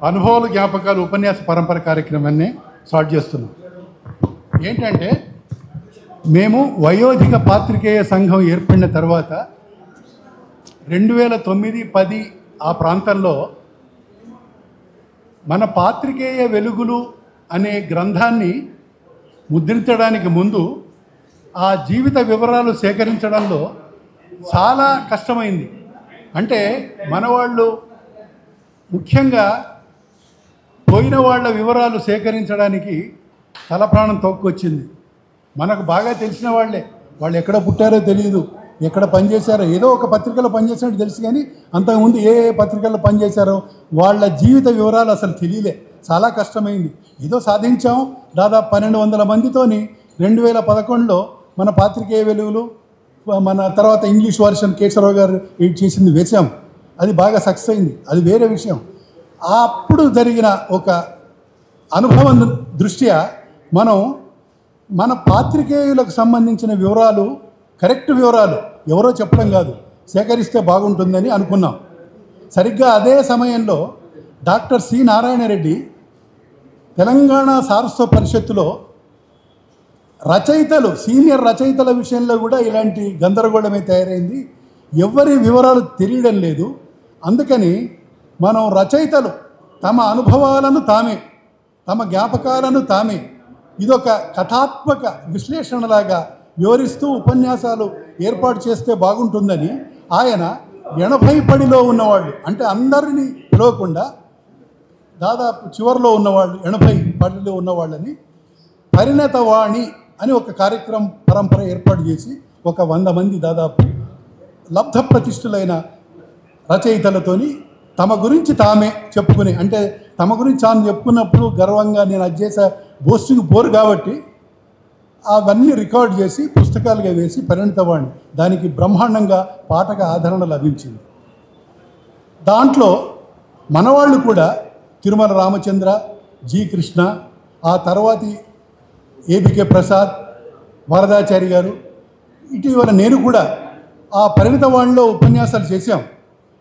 అనుభవాలు జ్ఞాపకాలు ఉపన్యాస పరంపర కార్యక్రమాన్ని స్టార్ట్ చేస్తున్నాం. ఏంటంటే మేము వయోధిక పాత్రికేయ సంఘం ఏర్పడిన తర్వాత 2009-10 ఆ ప్రాంతంలో మన పాత్రికేయ వెలుగులు అనే గ్రంథాన్ని ముద్రించడానికి ముందు ఆ జీవిత వివరాలు సేకరించడంలో చాలా కష్టమైంది. అంటే మనవాళ్ళు ముఖ్యంగా పోయిన వాళ్ళ వివరాలు సేకరించడానికి తలప్రాణం తోక్కొచ్చింది. మనకు బాగా తెలిసిన వాళ్ళు ఎక్కడ పుట్టారో తెలియదు, ఎక్కడ పనిచేశారో, ఏదో ఒక పత్రికలో పనిచేసినట్టు తెలుసు, కానీ అంతకుముందు ఏ పత్రికల్లో పనిచేశారో వాళ్ళ జీవిత వివరాలు అసలు తెలియలే. చాలా కష్టమైంది. ఏదో సాధించాం. దాదాపు 1200 మందితోని 2011లో మన పాత్రికేయ వెలుగులు, మన తర్వాత ఇంగ్లీష్ వర్షన్ కేశవరావు గారు ఎడిట్ చేసింది వేసాం. అది బాగా సక్సెస్ అయింది, అది వేరే విషయం. అప్పుడు జరిగిన ఒక అనుభవం దృష్ట్యా మనం మన పాత్రికేయులకు సంబంధించిన వివరాలు, కరెక్ట్ వివరాలు ఎవరో చెప్పడం కాదు, సేకరిస్తే బాగుంటుందని అనుకున్నాం. సరిగ్గా అదే సమయంలో డాక్టర్ సి నారాయణ రెడ్డి తెలంగాణ సారస్వత పరిషత్తులో రచయితలు, సీనియర్ రచయితల విషయంలో కూడా ఇలాంటి గందరగోళమే తయారైంది. ఎవరి వివరాలు తెలియడం లేదు. అందుకని మనం రచయితలు తమ అనుభవాలను తామే, తమ జ్ఞాపకాలను తామే ఇదొక కథాత్మక విశ్లేషణలాగా వివరిస్తూ ఉపన్యాసాలు ఏర్పాటు చేస్తే బాగుంటుందని ఆయన 80 పడిలో ఉన్నవాళ్ళు, అంటే అందరినీ పిలవకుండా దాదాపు చివరిలో ఉన్నవాళ్ళు 80 పడిలో ఉన్నవాళ్ళని పరిణత వాణి అని ఒక కార్యక్రమం పరంపర ఏర్పాటు చేసి ఒక 100 మంది దాదాపు లబ్ధ ప్రతిష్ఠులైన రచయితలతోని తమ గురించి తామే చెప్పుకుని, అంటే తమ గురించి తాను చెప్పుకున్నప్పుడు గర్వంగా నేను అది చేసే బోస్టింగ్ పోరు కాబట్టి అవన్నీ రికార్డ్ చేసి పుస్తకాలుగా వేసి పరిణతవాణి, దానికి బ్రహ్మాండంగా పాఠక ఆదరణ లభించింది. దాంట్లో మనవాళ్ళు కూడా తిరుమల రామచంద్ర, జి కృష్ణ, ఆ తర్వాతి ఏబికే ప్రసాద్, వరదాచారి గారు, ఇటీవల నేను కూడా ఆ పరిణతవాణిలో ఉపన్యాసాలు చేశాం.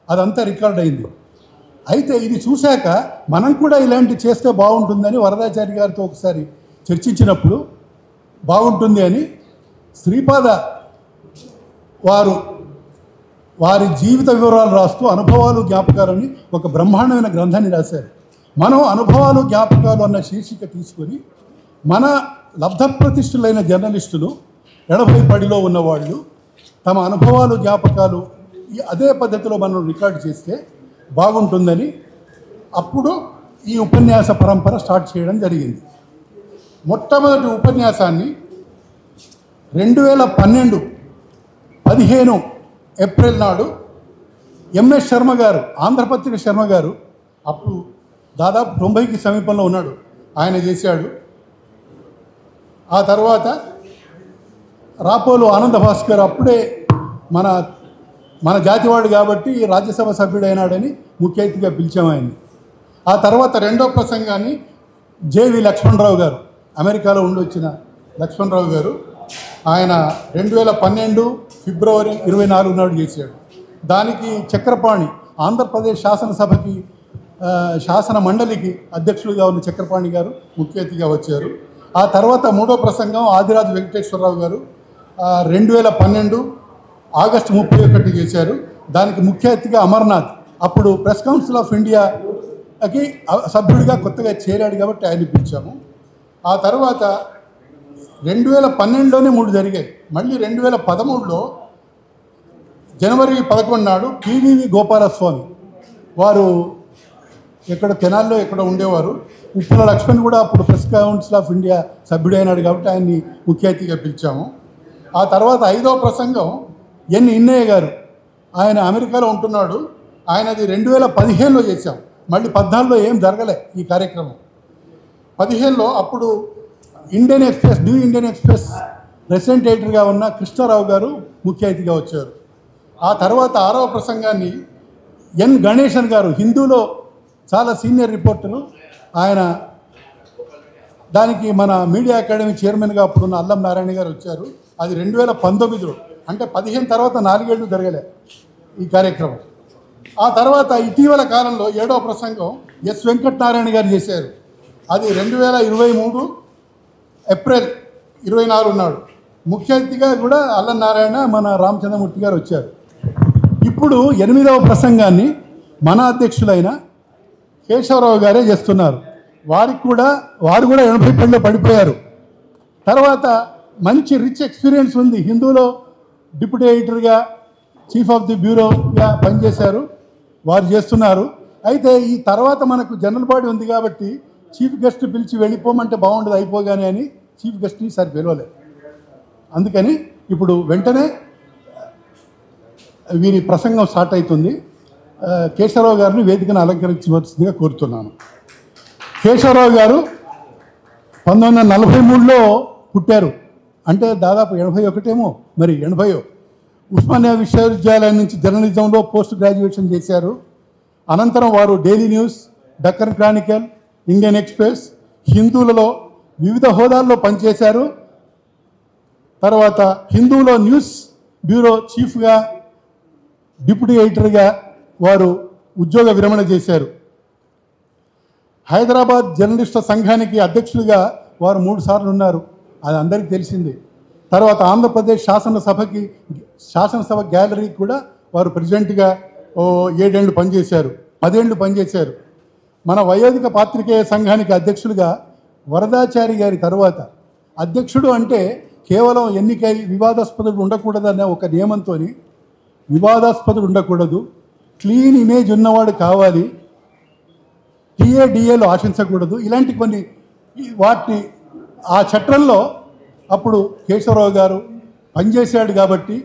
అదంతా రికార్డ్ అయింది. అయితే ఇది చూశాక మనం కూడా ఇలాంటి చేస్తే బాగుంటుందని వరదాచారి గారితో ఒకసారి చర్చించినప్పుడు బాగుంటుంది అని శ్రీపాద వారి జీవిత వివరాలు రాస్తూ అనుభవాలు జ్ఞాపకాలని ఒక బ్రహ్మాండమైన గ్రంథాన్ని రాశారు. మనం అనుభవాలు జ్ఞాపకాలు అన్న శీర్షిక తీసుకొని మన లబ్ధ ప్రతిష్ఠులైన జర్నలిస్టులు 80 పడిలో ఉన్నవాళ్ళు తమ అనుభవాలు జ్ఞాపకాలు అదే పద్ధతిలో మనం రికార్డు చేస్తే బాగుంటుందని అప్పుడు ఈ ఉపన్యాస పరంపర స్టార్ట్ చేయడం జరిగింది. మొట్టమొదటి ఉపన్యాసాన్ని 2012 ఏప్రిల్ నాడు ఎంఎస్ శర్మ గారు, ఆంధ్రపత్రిక శర్మ గారు, అప్పుడు దాదాపు 90కి సమీపంలో ఉన్నాడు, ఆయన చేశాడు. ఆ తర్వాత రాపోలు ఆనంద భాస్కర్ అప్పుడే మన జాతివాడు కాబట్టి రాజ్యసభ సభ్యుడైనాడని ముఖ్య అతిథిగా పిలిచాం ఆయన్ని. ఆ తర్వాత రెండో ప్రసంగాన్ని జేవి లక్ష్మణరావు గారు, అమెరికాలో ఉండొచ్చిన లక్ష్మణరావు గారు, ఆయన 2012 ఫిబ్రవరి 24 నాడు చేశాడు. దానికి చక్రపాణి, ఆంధ్రప్రదేశ్ శాసనసభకి శాసన మండలికి అధ్యక్షులుగా ఉన్న చక్రపాణి గారు ముఖ్య అతిథిగా వచ్చారు. ఆ తర్వాత మూడో ప్రసంగం ఆదిరాజు వెంకటేశ్వరరావు గారు 2012 ఆగస్టు 31 చేశారు. దానికి ముఖ్య అతిథిగా అమర్నాథ్, అప్పుడు ప్రెస్ కౌన్సిల్ ఆఫ్ ఇండియాకి సభ్యుడిగా కొత్తగా చేరాడు కాబట్టి ఆయన పిలిచాము. ఆ తర్వాత 2012లోనే 3 జరిగాయి. మళ్ళీ 2013లో జనవరి 11 నాడు పివివి గోపాలస్వామి వారు ఎక్కడ తెనాల్లో ఎక్కడ ఉండేవారు, ఉప్పుల లక్ష్మణ్ కూడా అప్పుడు ప్రెస్ కౌన్సిల్ ఆఫ్ ఇండియా సభ్యుడైనాడు కాబట్టి ఆయన్ని ముఖ్య అతిథిగా పిలిచాము. ఆ తర్వాత 5వ ప్రసంగం ఎన్ ఇన్నయ్య గారు, ఆయన అమెరికాలో ఉంటున్నాడు, ఆయనది 2015లో చేశాం. మళ్ళీ 14లో ఏం జరగలే ఈ కార్యక్రమం. 15లో అప్పుడు న్యూ ఇండియన్ ఎక్స్ప్రెస్ రెసిడెంట్ ఎడిటర్గా ఉన్న కృష్ణారావు గారు ముఖ్య అతిథిగా వచ్చారు. ఆ తర్వాత 6వ ప్రసంగాన్ని ఎన్ గణేశన్ గారు, హిందూలో చాలా సీనియర్ రిపోర్టరు ఆయన, దానికి మన మీడియా అకాడమీ చైర్మన్గా అప్పుడున్న అల్లం నారాయణ గారు వచ్చారు. అది 2019లో, అంటే 15 తర్వాత 4 ఏళ్ళు జరగలే ఈ కార్యక్రమం. ఆ తర్వాత ఇటీవల కాలంలో 7వ ప్రసంగం ఎస్ వెంకటనారాయణ గారు చేశారు. అది 2023 ఏప్రిల్ 24 నాడు. ముఖ్య అతిథిగా కూడా అల్లనారాయణ మన రామచంద్రమూర్తి గారు వచ్చారు. ఇప్పుడు 8వ ప్రసంగాన్ని మన అధ్యక్షులైన కేశవరావు గారే చేస్తున్నారు. వారు కూడా 80 పళ్ళలో పడిపోయారు. తర్వాత మంచి రిచ్ ఎక్స్పీరియన్స్ ఉంది. హిందూలో డిప్యూటీ ఎడిటర్గా, చీఫ్ ఆఫ్ ది బ్యూరోగా పనిచేశారు. వారు చేస్తున్నారు. అయితే ఈ తర్వాత మనకు జనరల్ బాడీ ఉంది కాబట్టి చీఫ్ గెస్ట్ పిలిచి వెళ్ళిపోమంటే బాగుండదు అయిపోగానే అని చీఫ్ గెస్ట్ని ఈసారి పిలవలేదు. అందుకని ఇప్పుడు వెంటనే వీరి ప్రసంగం స్టార్ట్ అవుతుంది. కేశవరావు గారిని వేదికను అలంకరించవలసిందిగా కోరుతున్నాను. కేశవరావు గారు 1943లో పుట్టారు. అంటే దాదాపు 81 మరి 80. ఉస్మానియా విశ్వవిద్యాలయం నుంచి జర్నలిజంలో పోస్ట్ గ్రాడ్యుయేషన్ చేశారు. అనంతరం వారు Daily News, Deccan Chronicle, Indian Express, హిందూలలో వివిధ హోదాల్లో పనిచేశారు. తర్వాత హిందూలో న్యూస్ బ్యూరో చీఫ్గా, డిప్యూటీ ఎడిటర్గా వారు ఉద్యోగ విరమణ చేశారు. హైదరాబాద్ జర్నలిస్టుల సంఘానికి అధ్యక్షులుగా వారు 3 సార్లు ఉన్నారు. అది అందరికీ తెలిసిందే. తర్వాత ఆంధ్రప్రదేశ్ శాసనసభ గ్యాలరీకి కూడా వారు ప్రెసిడెంట్గా 7 ఏళ్ళు పనిచేశారు, 10 ఏళ్ళు పనిచేశారు. మన వయోధిక పాత్రికేయ సంఘానికి అధ్యక్షులుగా వరదాచారి గారి తర్వాత, అధ్యక్షుడు అంటే కేవలం ఎన్నికై వివాదాస్పదుడు ఉండకూడదనే ఒక నియమంతో, వివాదాస్పదుడు ఉండకూడదు, క్లీన్ ఇమేజ్ ఉన్నవాడు కావాలి, టీఏడిఏలు ఆశించకూడదు, ఇలాంటి కొన్ని వాటిని ఆ చట్టంలో అప్పుడు కేశవరావు గారు పనిచేశాడు కాబట్టి,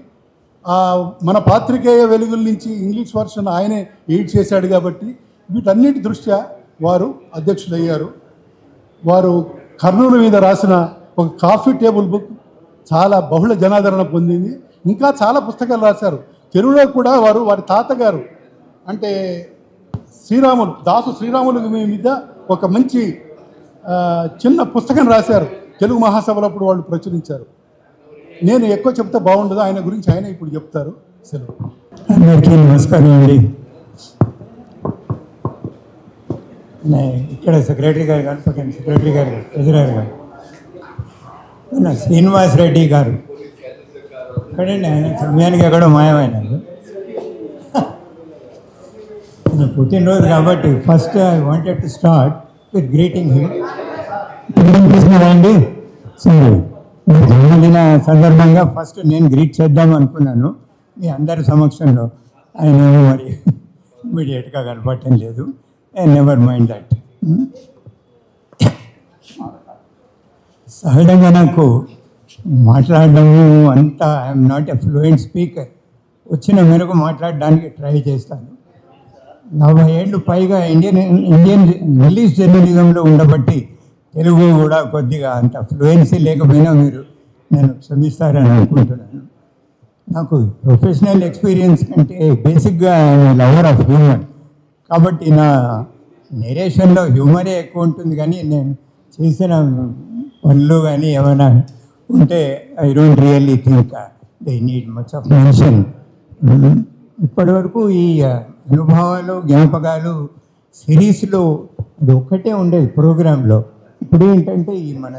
మన పాత్రికేయ వెలుగుల నుంచి ఇంగ్లీష్ వర్షన్ ఆయనే ఎడిట్ చేశాడు కాబట్టి వీటన్నిటి దృష్ట్యా వారు అధ్యక్షులయ్యారు. వారు కర్నూలు మీద రాసిన ఒక కాఫీ టేబుల్ బుక్ చాలా బహుళ జనాదరణ పొందింది. ఇంకా చాలా పుస్తకాలు రాశారు. తెలుగులో కూడా వారి తాతగారు అంటే దాసు శ్రీరాములు మీద ఒక మంచి చిన్న పుస్తకం రాశారు. తెలుగు మహాసభలప్పుడు వాళ్ళు ప్రచురించారు. నేను ఎక్కువ చెప్తే బాగుండదు, ఆయన గురించి ఆయన ఇప్పుడు చెప్తారు. సెలవు. అందరికీ నమస్కారం అండి. ఇక్కడ సెక్రటరీ గారు పక్కన సెక్రటరీ గారు, ట్రెజరర్ గారు, శ్రీనివాస్ రెడ్డి గారు ఇక్కడండి. ఆయన సమయానికి ఎక్కడో మాయమైనారు. ఆయన పుట్టినరోజు కాబట్టి first I wanted to start with greeting him. అండి సరే, జన్మదిన సందర్భంగా ఫస్ట్ నేను గ్రీట్ చేద్దాం అనుకున్నాను మీ అందరి సమక్షంలో. ఆయన మరి ఇమీడియట్గా కనపడటం లేదు. Never mind that. సహజంగా నాకు మాట్లాడడము అంతా I'm not a fluent speaker. వచ్చిన మేరకు మాట్లాడడానికి ట్రై చేస్తాను. 40 ఏళ్ళు పైగా ఇండియన్ ఇంగ్లీష్ జర్నలిజంలో ఉండబట్టి తెలుగు కూడా కొద్దిగా అంత ఫ్లూయెన్సీ లేకపోయినా నేను క్షమిస్తారని అనుకుంటున్నాను. నాకు ప్రొఫెషనల్ ఎక్స్పీరియన్స్ కంటే బేసిక్గా లవర్ ఆఫ్ హ్యూమర్ కాబట్టి నా నెరేషన్లో హ్యూమరే ఎక్కువ ఉంటుంది. కానీ నేను చేసిన పనులు కానీ ఏమైనా ఉంటే I don't really think they need much of mention. ఇప్పటివరకు ఈ అనుభవాలు, జ్ఞాపకాలు సిరీస్లో అది ఒక్కటే ఉండేది ప్రోగ్రాంలో. ఇప్పుడు ఏంటంటే ఈ మన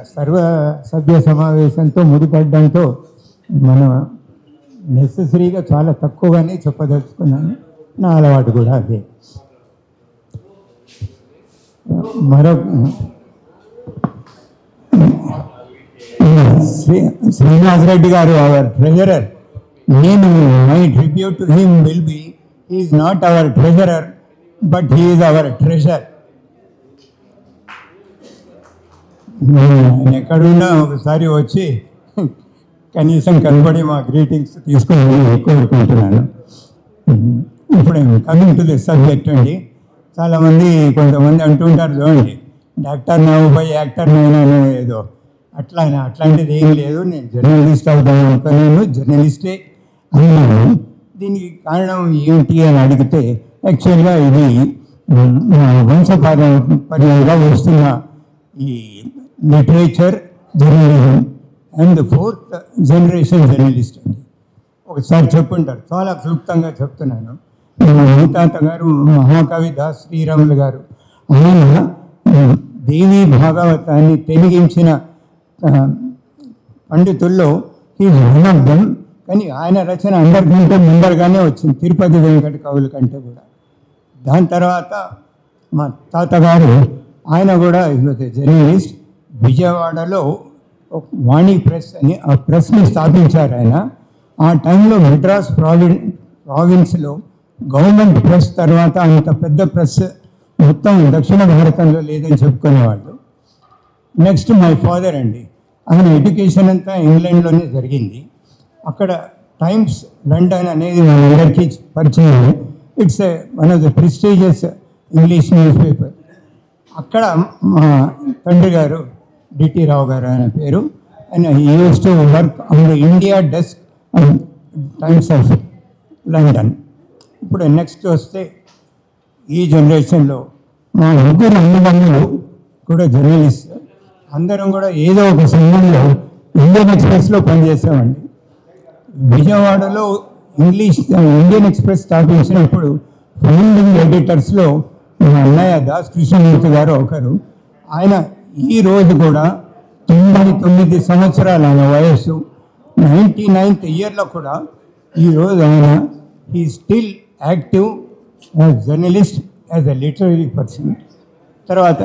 సభ్య సమావేశంతో ముడిపడడంతో మనం నెసెసరీగా చాలా తక్కువగానే చెప్పదలుచుకున్నాను. నా అలవాటు కూడా అదే. శ్రీనివాస్ రెడ్డి గారు అవర్ ట్రెజరర్. నేను my tribute to him will be, he is not our treasurer but he is our treasure. నేను ఎక్కడున్నా ఒకసారి వచ్చి కనీసం కనబడి మా గ్రీటింగ్స్ తీసుకుని కోరుకుంటున్నాను. ఇప్పుడు కమింగ్ టు ది సబ్జెక్ట్ అండి. కొంతమంది అంటుంటారు, చూడండి డాక్టర్ నావుపై యాక్టర్ నైనా ఏదో అట్లాంటిది ఏం లేదు. నేను జర్నలిస్ట్ అవుతాను అనుకున్నాను, జర్నలిస్టే అన్నాను. దీనికి కారణం ఏమిటి అని అడిగితే యాక్చువల్గా ఇది వంశపారంపర్యంగా వస్తున్న ఈ literature journalism and 4th generation journalist అండి. ఒకసారి చెప్పుంటారు, చాలా క్లుప్తంగా చెప్తున్నాను. మా ముత్తాత గారు మహాకవి దాస్ శ్రీరాములు గారు, ఆయన దేవి భాగవతాన్ని తెలిగించిన పండితుల్లో ఈ వన్. కానీ ఆయన రచన అందరికంటే ముందరగానే వచ్చింది, తిరుపతి వెంకట కవుల కంటే కూడా. దాని తర్వాత మా తాతగారు, ఆయన కూడా జర్నలిస్ట్, విజయవాడలో వాణి ప్రెస్ అని ఆ ప్రెస్ని స్థాపించారు ఆయన. ఆ టైంలో మెడ్రాస్ ప్రావిన్స్లో గవర్నమెంట్ ప్రెస్ తర్వాత అంత పెద్ద ప్రెస్ మొత్తం దక్షిణ భారతంలో లేదని చెప్పుకునేవాళ్ళు. నెక్స్ట్ మై ఫాదర్ అండి, ఆయన ఎడ్యుకేషన్ అంతా ఇంగ్లాండ్లోనే జరిగింది. అక్కడ టైమ్స్ లండన్ అనేది మనందరికీ పరిచయం. It's one of the prestigious English news paper. అక్కడ మా తండ్రి గారు డిటి రావు గారు ఆయన పేరు, ఆయన use to work on the India desk times of London. ఇప్పుడు నెక్స్ట్ వస్తే ఈ జనరేషన్లో మా ముగ్గురు అన్నదమ్ములు కూడా జర్నలిస్ట్, అందరం కూడా ఏదో ఒక సమయంలో ఇండియన్ ఎక్స్ప్రెస్లో పనిచేసామండి. విజయవాడలో ఇండియన్ ఎక్స్ప్రెస్ స్థాపించినప్పుడు ఫౌండింగ్ ఎడిటర్స్లో మా అన్నయ్య దాస్ కృష్ణమూర్తి గారు ఒకరు. ఆయన ఈ రోజు కూడా 99 సంవత్సరాలు ఆయన వయస్సు, 99th ఇయర్లో కూడా ఈరోజు ఆయన he still active as journalist, as a literary person. తర్వాత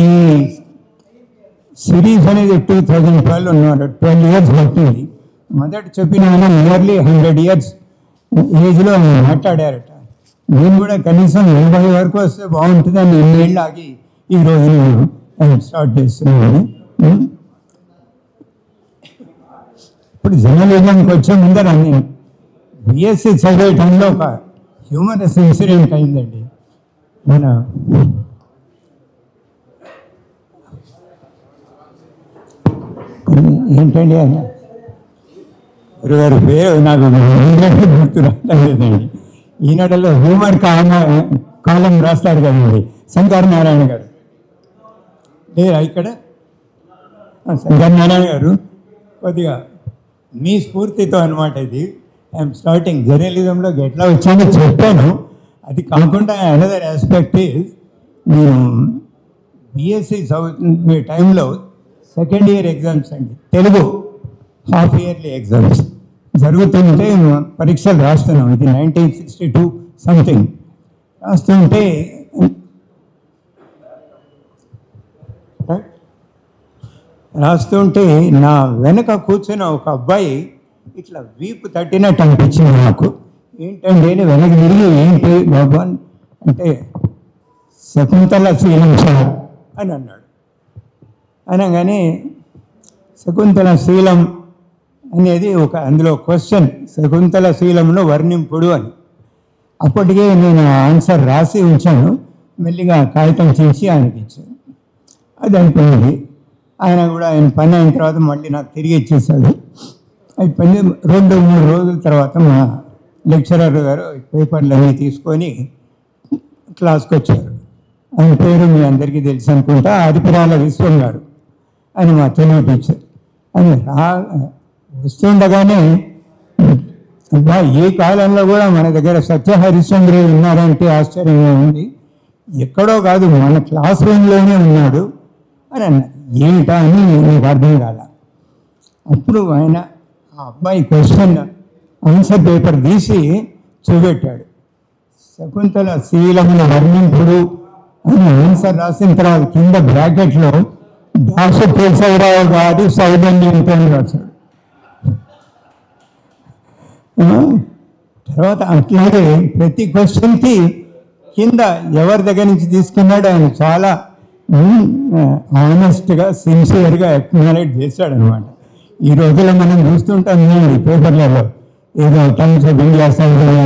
ఈ సిరీస్ అనేది 2012 ఉన్నారు, 12 years పట్టింది. మొదట చెప్పిన ఆయన నియర్లీ 100 years ఏజ్లో మాట్లాడారట. నేను కూడా కనీసం 80 వరకు వస్తే బాగుంటుందని ఎన్నేళ్ళు ఆగి ఈరోజు నేను స్టార్ట్ చేస్తున్నాను. ఇప్పుడు జర్నలిజంకి వచ్చే ముందర నేను బిఎస్సి చదివే టైంలో ఒక హ్యూమరస్ ఇన్సిడెంట్ అయిందండి. మన ఏంటండి ఆయన గురుగారు పేరు నాకు గుర్తు రాలేదండి. ఈనాడలో హ్యూమర్ కాలం రాస్తారు కదండి శంకర్ నారాయణ గారు, లేదా ఇక్కడ శంకర్ నారాయణ గారు. కొద్దిగా మీ స్ఫూర్తితో అనమాట ఇది. ఐఎమ్ స్టార్టింగ్ జర్నలిజంలోకి ఎట్లా వచ్చానో చెప్పాను. అది కాకుండా అనదర్ ఆస్పెక్ట్ ఈజ్, నేను బిఎస్సి చదువుతున్న టైంలో సెకండ్ ఇయర్ ఎగ్జామ్స్ అండి, తెలుగు హాఫ్ ఇయర్లీ ఎగ్జామ్స్ జరుగుతుంటే పరీక్షలు రాస్తున్నాం. ఇది 1962 సంథింగ్ రాస్తుంటే నా వెనక కూర్చున్న ఒక అబ్బాయి ఇట్లా వీపు తట్టినట్టు అనిపించింది నాకు. ఏంటంటే వెనక్కి తిరిగి ఏంటి బాబా అంటే శకుంతల శీలం సార్ అని అన్నాడు. అనగానే శకుంతల శీలం అనేది ఒక అందులో క్వశ్చన్, శకుంతల శీలంలో వర్ణింపుడు అని. అప్పటికే నేను ఆన్సర్ రాసి ఉంచాను, మెల్లిగా కాగితం చేసి ఆయనకి ఇచ్చాను. అది అయిపోయింది. ఆయన కూడా ఆయన పని అయిన తర్వాత మళ్ళీ నాకు తిరిగి ఇచ్చేసాడు. అయిపోయింది. 2-3 రోజుల తర్వాత మా లెక్చరర్ గారు పేపర్లన్నీ తీసుకొని క్లాస్కి వచ్చారు. ఆయన పేరు మీ అందరికీ తెలుసు అనుకుంటా, అరిపిరాల విశ్వం గారు. ఆయన మా తెలుగు టీచర్. ఆయన వస్తుండగానే అబ్బా ఈ కాలంలో కూడా మన దగ్గర సత్య హరిశ్చంద్రుడు ఉన్నారంటే ఆశ్చర్యంగా ఉంది, ఎక్కడో కాదు మన క్లాస్ రూమ్లోనే ఉన్నాడు అని అన్నారు. ఏమిటా అని నాకు అర్థం కాల. అప్పుడు ఆయన ఆ అబ్బాయి క్వశ్చన్ ఆన్సర్ పేపర్ తీసి చూపెట్టాడు. శకుంతల శీలముల వర్ణింపుడు అని ఆన్సర్ రాసిన తర్వాత కింద బ్రాకెట్లో దాసు కేశవరావు గారి సౌజన్యంతో రాశాడు. తర్వాత అట్లాగే ప్రతి క్వశ్చన్కి కింద ఎవరి దగ్గర నుంచి తీసుకున్నాడో ఆయన చాలా ఆనెస్ట్గా సిన్సియర్గా అక్నాలెడ్జ్ చేశాడనమాట. ఈ రోజుల్లో మనం చూస్తుంటాం పేపర్లలో ఏదో టైమ్స్ ఆఫ్ ఇండియా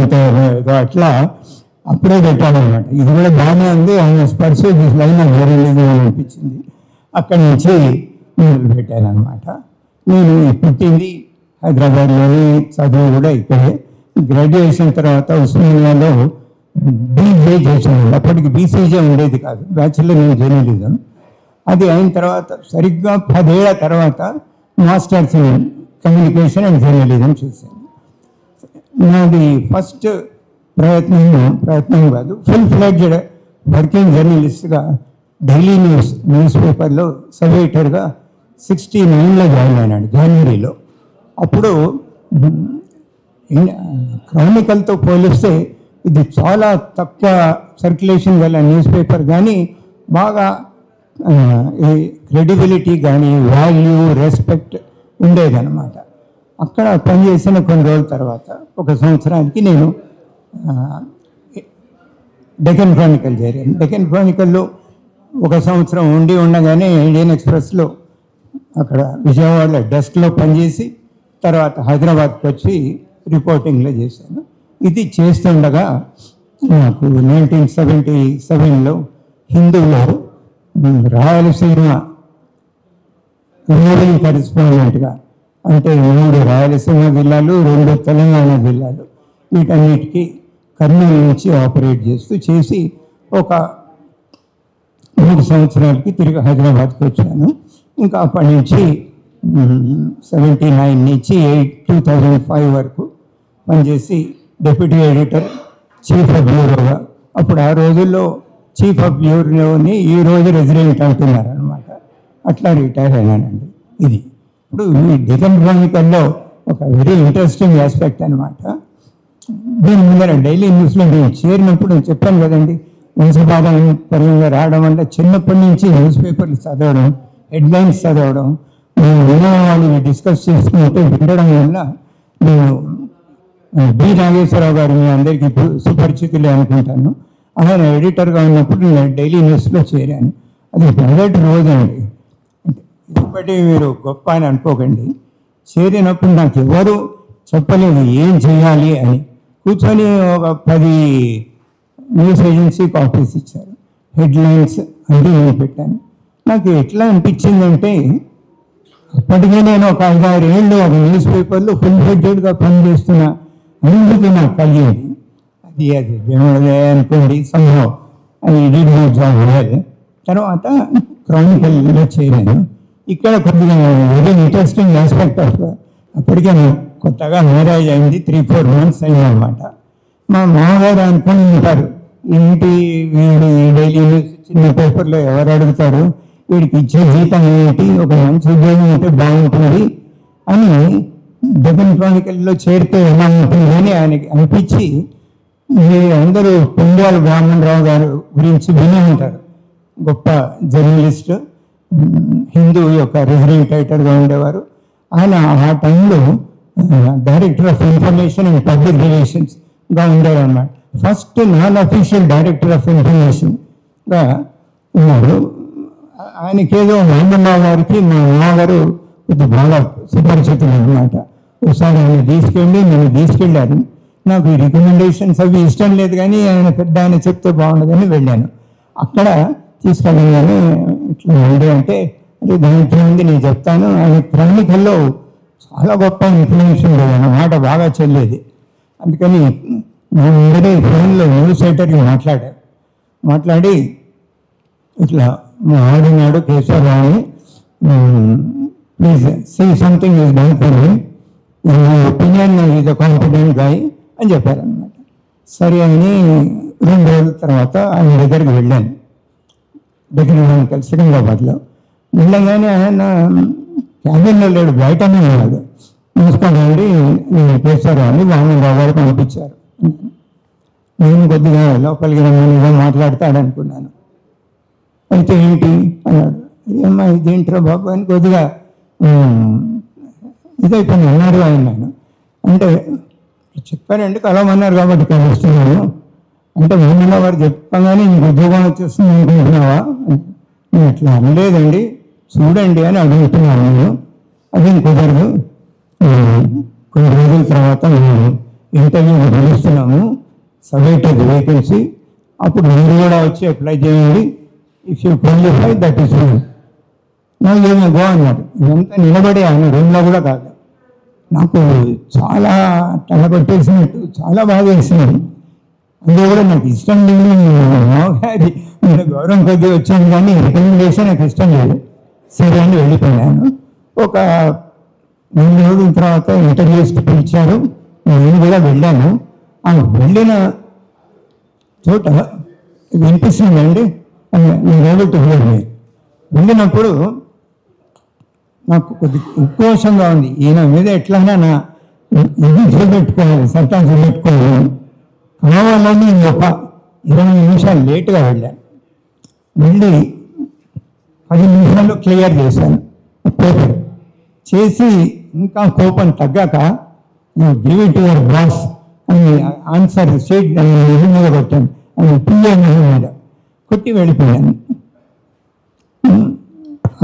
అంటే ఏదో అట్లా అప్పుడే పెట్టాడనమాట. ఇది కూడా బాగానే ఉంది, ఆయన స్పర్శ లైన్ ఆఫ్ జర్నలిజం అనిపించింది. అక్కడి నుంచి మొదలు పెట్టాను అనమాట. నేను పుట్టింది హైదరాబాద్లోని, చదువు కూడా ఇక్కడే. గ్రాడ్యుయేషన్ తర్వాత ఉస్మానియాలో బీజే చేశాను. అప్పటికి బీసీజే ఉండేది కాదు, బ్యాచులర్ ఇన్ జర్నలిజం. అది అయిన తర్వాత సరిగ్గా 10 ఏళ్ల తర్వాత masters in communication and journalism చేశాను. నాది ఫస్ట్ ప్రయత్నం కాదు, ఫుల్ ఫ్లెడ్జ్డ్ వర్కింగ్ జర్నలిస్ట్గా ఢిల్లీ న్యూస్ పేపర్లో సబ్ ఎడిటర్గా 69లో జాయిన్ అయినాడు, జనవరిలో. అప్పుడు క్రానికల్తో పోలిస్తే ఇది చాలా తక్కువ సర్క్యులేషన్ గల న్యూస్ పేపర్, కానీ బాగా క్రెడిబిలిటీ కానీ వాల్యూ రెస్పెక్ట్ ఉండేదన్నమాట. అక్కడ పనిచేసిన కొన్ని రోజుల తర్వాత 1 సంవత్సరానికి నేను డెక్కన్ క్రానికల్ చేరాను. డెక్కన్ క్రానికల్లో 1 సంవత్సరం ఉండగానే ఇండియన్ ఎక్స్ప్రెస్లో అక్కడ విజయవాడలో డెస్క్లో పనిచేసి తర్వాత హైదరాబాద్కి వచ్చి రిపోర్టింగ్లో చేశాను. ఇది చేస్తుండగా నాకు 1977లో హిందూలో రాయలసీమ రూరల్ కరెస్పాండెంట్గా, అంటే 3 రాయలసీమ జిల్లాలు 2 తెలంగాణ జిల్లాలు, వీటన్నిటికీ కర్నూలు నుంచి ఆపరేట్ చేసి ఒక 3 సంవత్సరాలకి తిరిగి హైదరాబాద్కి వచ్చాను. ఇంకా అప్పటి నుంచి 79 నుంచి 2005 వరకు పనిచేసి డెప్యూటీ ఎడిటర్, చీఫ్ ఆఫ్ బ్యూరోగా, అప్పుడు ఆ రోజుల్లో చీఫ్ ఆఫ్ బ్యూరోని ఈ రోజు రెసిడెంట్ అంటున్నారు అనమాట, అట్లా రిటైర్ అయినానండి. ఇది ఇప్పుడు ఈ డెక్కన్ క్రానికల్లో ఒక వెరీ ఇంట్రెస్టింగ్ ఆస్పెక్ట్ అనమాట. దీని ముందర డైలీ న్యూస్లో నేను చేరినప్పుడు నేను చెప్పాను కదండి, వంశపారంపర్యంగా రావడం వల్ల చిన్నప్పటి నుంచి న్యూస్ పేపర్లు చదవడం, హెడ్లైన్స్ చదవడం, నేను ఉన్న వాళ్ళని డిస్కస్ చేసుకుంటూ వినడం వల్ల నేను బి నాగేశ్వరరావు గారు మీ అందరికీ సుపరిచితులే అనుకుంటాను. ఆయన ఎడిటర్గా ఉన్నప్పుడు నేను డైలీ న్యూస్లో చేరాను. అది మొదటి రోజు అండి. ఇప్పటి మీరు గొప్ప అని అనుకోకండి, చేరినప్పుడు నాకు ఎవరు చెప్పలేదు ఏం చేయాలి అని. కూర్చొని ఒక 10 న్యూస్ ఏజెన్సీకి ఆఫీస్ ఇచ్చారు, హెడ్లైన్స్ అన్నీ నేను పెట్టాను. నాకు ఎట్లా అనిపించిందంటే, అప్పటికే నేను ఒక 5-6 ఏళ్ళు ఒక న్యూస్ పేపర్లో ఫుల్ హెడ్డెడ్గా పనిచేస్తున్నా అందుకు నాకు కలిగింది. అది దేవుడే అనుకోండి, సంభవం అది డిడ్ మై జాబ్ వెల్. తర్వాత క్రానికల్లో చేరాను. ఇక్కడ కొద్దిగా వెరీ ఇంట్రెస్టింగ్ ఆస్పెక్ట్ ఆఫ్, అప్పటికే కొత్తగా మ్యారేజ్ అయింది, 3-4 months అయిందన్నమాట. మా మామగారు అనుకుని ఉంటారు, ఏంటి వీడి డైలీ న్యూస్ చిన్న పేపర్లో ఎవరు అడుగుతారు, వీడికి ఇచ్చే జీతం ఏంటి, ఒక మంచి ఉద్యోగం ఉంటే బాగుంటుంది అని. డెక్కన్ క్రానికల్లో చేరితే ఎలా ఉంటుంది అని ఆయనకి అనిపించి, అందరూ పొంద్యాల బ్రాహ్మణరావు గారు గురించి విని ఉంటారు, గొప్ప జర్నలిస్ట్, హిందూ యొక్క రెసిడెంట్ రైటర్గా ఉండేవారు. ఆయన ఆ టైంలో director of information and public రిలేషన్స్గా ఉండేవారు అన్నమాట. First non official director of ఇన్ఫర్మేషన్గా ఉన్నారు. ఆయనకేదో రామరావు గారికి మా అమ్మగారు ఇది బాగా సుపరిచితులు అనమాట. ఒకసారి ఆయన నన్ను తీసుకెళ్ళారు. నాకు ఈ రికమెండేషన్స్ అవి ఇష్టం లేదు, కానీ ఆయన చెప్తే బాగుండదని వెళ్ళాను. అక్కడ తీసుకెళ్ళగానే ఇట్లా ఉండే అంటే, అది దాంట్లో ఉంది నేను చెప్తాను. ఆయన క్రానికల్లో చాలా గొప్ప ఇన్ఫ్లుయెన్స్ ఉండేది, అన్నమాట బాగా చెల్లేది. అందుకని నా ముందరే ఫోన్లో న్యూస్ రైటర్కి మాట్లాడి ఇట్లా మా ఆడినాడు కేశవరావుని, please see something is done for me, my opinion is a competent guy అని చెప్పారనమాట. సరే అని 2 రోజుల తర్వాత ఆయన దగ్గరికి వెళ్ళాను, డెక్కన్ క్రానికల్ సికింద్రాబాద్లో. వెళ్ళగానే ఆయన క్యాబిన్లో లేడు, బయటనే ఉన్నాడు. నమస్కారం నేను కేశవరావు అని వామనరావు గారు పంపించారు. నేను కొద్దిగా లోపలికి రమ్మనిగా మాట్లాడతాడనుకున్నాను. అయితే ఏంటి అన్నాడు. ఏమ్మా ఇదేంట్రా బాబు అని కొద్దిగా ఇదైపోయింది అన్నారు ఆయన. నేను అంటే చెప్పారండి, కలవమన్నారు కాబట్టి కలుస్తున్నాను అంటే, వామనరావు గారు చెప్పగానే నీకు ఉద్యోగం వచ్చేస్తుంది అనుకుంటున్నావా? నేను అట్లా అనలేదండి, చూడండి అని అడుగుతున్నాను నేను. అదేం కుదరదు, కొన్ని రోజుల తర్వాత మేము ఇంటర్వ్యూని పిలుస్తున్నాము, సబ్జెక్ట్ వేకెన్సీ, అప్పుడు మీరు కూడా వచ్చి అప్లై చేయండి, if you qualify that is నాకు ఏమో గో అన్నాడు. ఇదంతా నిలబడే ఆయన రూమ్లో కూడా కాదు. నాకు చాలా తలపట్టేసినట్టు చాలా బాగా వేసినాడు. అందులో కూడా నాకు ఇష్టం లేదు, మామగారి నేను గౌరవం కొద్దిగా వచ్చాను, కానీ రికమెండేషన్ నాకు ఇష్టం లేదు. సరే అని వెళ్ళిపోయాను. ఒక 2 రోజుల తర్వాత ఇంటర్వ్యూస్కి పిలిచారు. నేను కూడా వెళ్ళాను. ఆ వెళ్ళిన చోట వినిపిస్తుందండి, నేను వెళ్ళినప్పుడు నాకు కొద్ది ఉక్రోషంగా ఉంది. ఈయన మీద ఎట్లయినా నా ఇది చూపెట్టుకోవాలి, సత్తా చూపెట్టుకోవాలి. కావాలని ఒక 20 నిమిషాలు లేటుగా వెళ్ళాను. వెళ్ళి 10 నిమిషాల్లో క్లియర్ చేశాను పేపర్ చేసి, ఇంకా కోపం తగ్గాక గివ్ ఇట్ యువర్ బాస్ అని ఆన్సర్ షీట్ నిధి మీద కొట్టాను. అది పిఏ మీద కొట్టి వెళ్ళిపోయాను.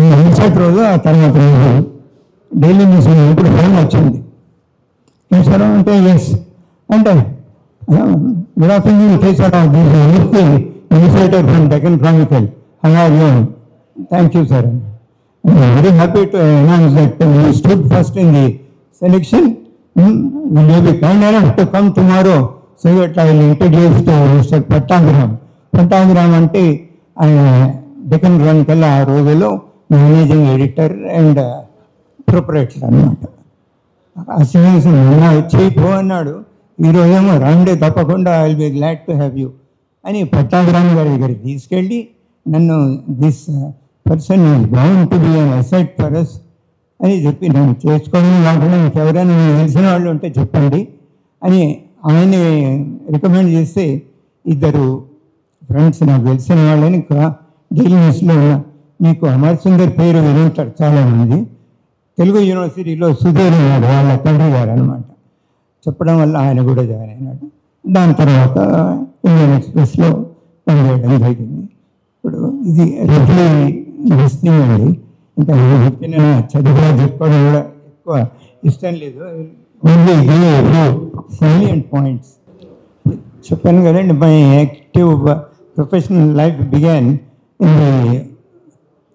మరుసటి రోజు ఆ తర్వాత రోజు డైలీ న్యూస్ ఇప్పుడు ఫోన్ వచ్చింది. కేశవరావు అంటే ఎస్ అంటే good afternoon Keshavarao, this initiator from Deccan Chronicle, how are you? Thank you sir. Very happy to announce that you stood first in the selection. Will you be kind enough to come tomorrow so that I will introduce to Mr. Pattangiram. Pattangiram అంటే ఆయన Deccan Chronicle ఆ రోజులో managing editor and proprietor అన్నమాట. అసలు చేయపో అన్నాడు. ఈరోజేమో రండి తప్పకుండా, I will be glad to have you అని పట్టాభిరామ్ గారి దగ్గరికి తీసుకెళ్ళి నన్ను this person is bound to be an asset for us అని చెప్పి, నన్ను చేసుకోవడం కాకుండా ఇంకెవరైనా తెలిసిన వాళ్ళు ఉంటే చెప్పండి అని ఆయన్ని రికమెండ్ చేస్తే, ఇద్దరు ఫ్రెండ్స్ నాకు తెలిసిన వాళ్ళని డైలీ న్యూస్లో మీకు అమర్ సుందర్ పేరు వినుంటారు చాలామంది, తెలుగు యూనివర్సిటీలో సుధీర్ ఉన్నాడు, వాళ్ళ తండ్రి గారు అనమాట. చెప్పడం వల్ల ఆయన కూడా జాయిన్ అయినాడు. దాని తర్వాత ఇండియన్ ఎక్స్ప్రెస్లో పనిచేయడం జరిగింది. ఇప్పుడు ఇది రెఫ్లీ లిస్టింగ్ అండి. ఇంకా చెప్పిన చదువుగా చెప్పుకోవడం కూడా ఎక్కువ ఇష్టం లేదు. ఓన్లీ సాలియంట్ పాయింట్స్ చెప్పాను కదండి. My active professional life began in the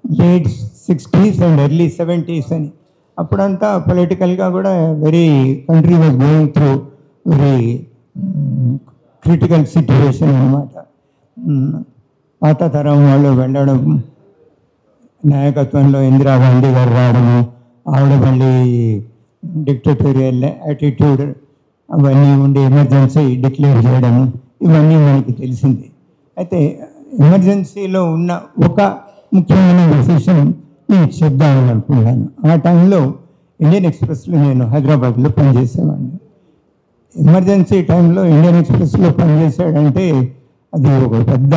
late 60s and early 70s అని. అప్పుడంతా పొలిటికల్గా కూడా very country was going through very critical situation అనమాట. పాత తరం వాళ్ళు వెళ్ళడం, నాయకత్వంలో ఇందిరాగాంధీ గారు రావడము, ఆవిడ మళ్ళీ డిక్టేటోరియల్ యాటిట్యూడ్ అవన్నీ ఉండి ఎమర్జెన్సీ డిక్లేర్ చేయడము, ఇవన్నీ మనకి తెలిసింది. అయితే ఎమర్జెన్సీలో ఉన్న ఒక ముఖ్యమైన డెసిషన్ నేను చెప్దామని అనుకున్నాను. ఆ టైంలో ఇండియన్ ఎక్స్ప్రెస్లో నేను హైదరాబాద్లో పనిచేసేవాడిని. ఎమర్జెన్సీ టైంలో ఇండియన్ ఎక్స్ప్రెస్లో పనిచేసాడంటే అది ఒక పెద్ద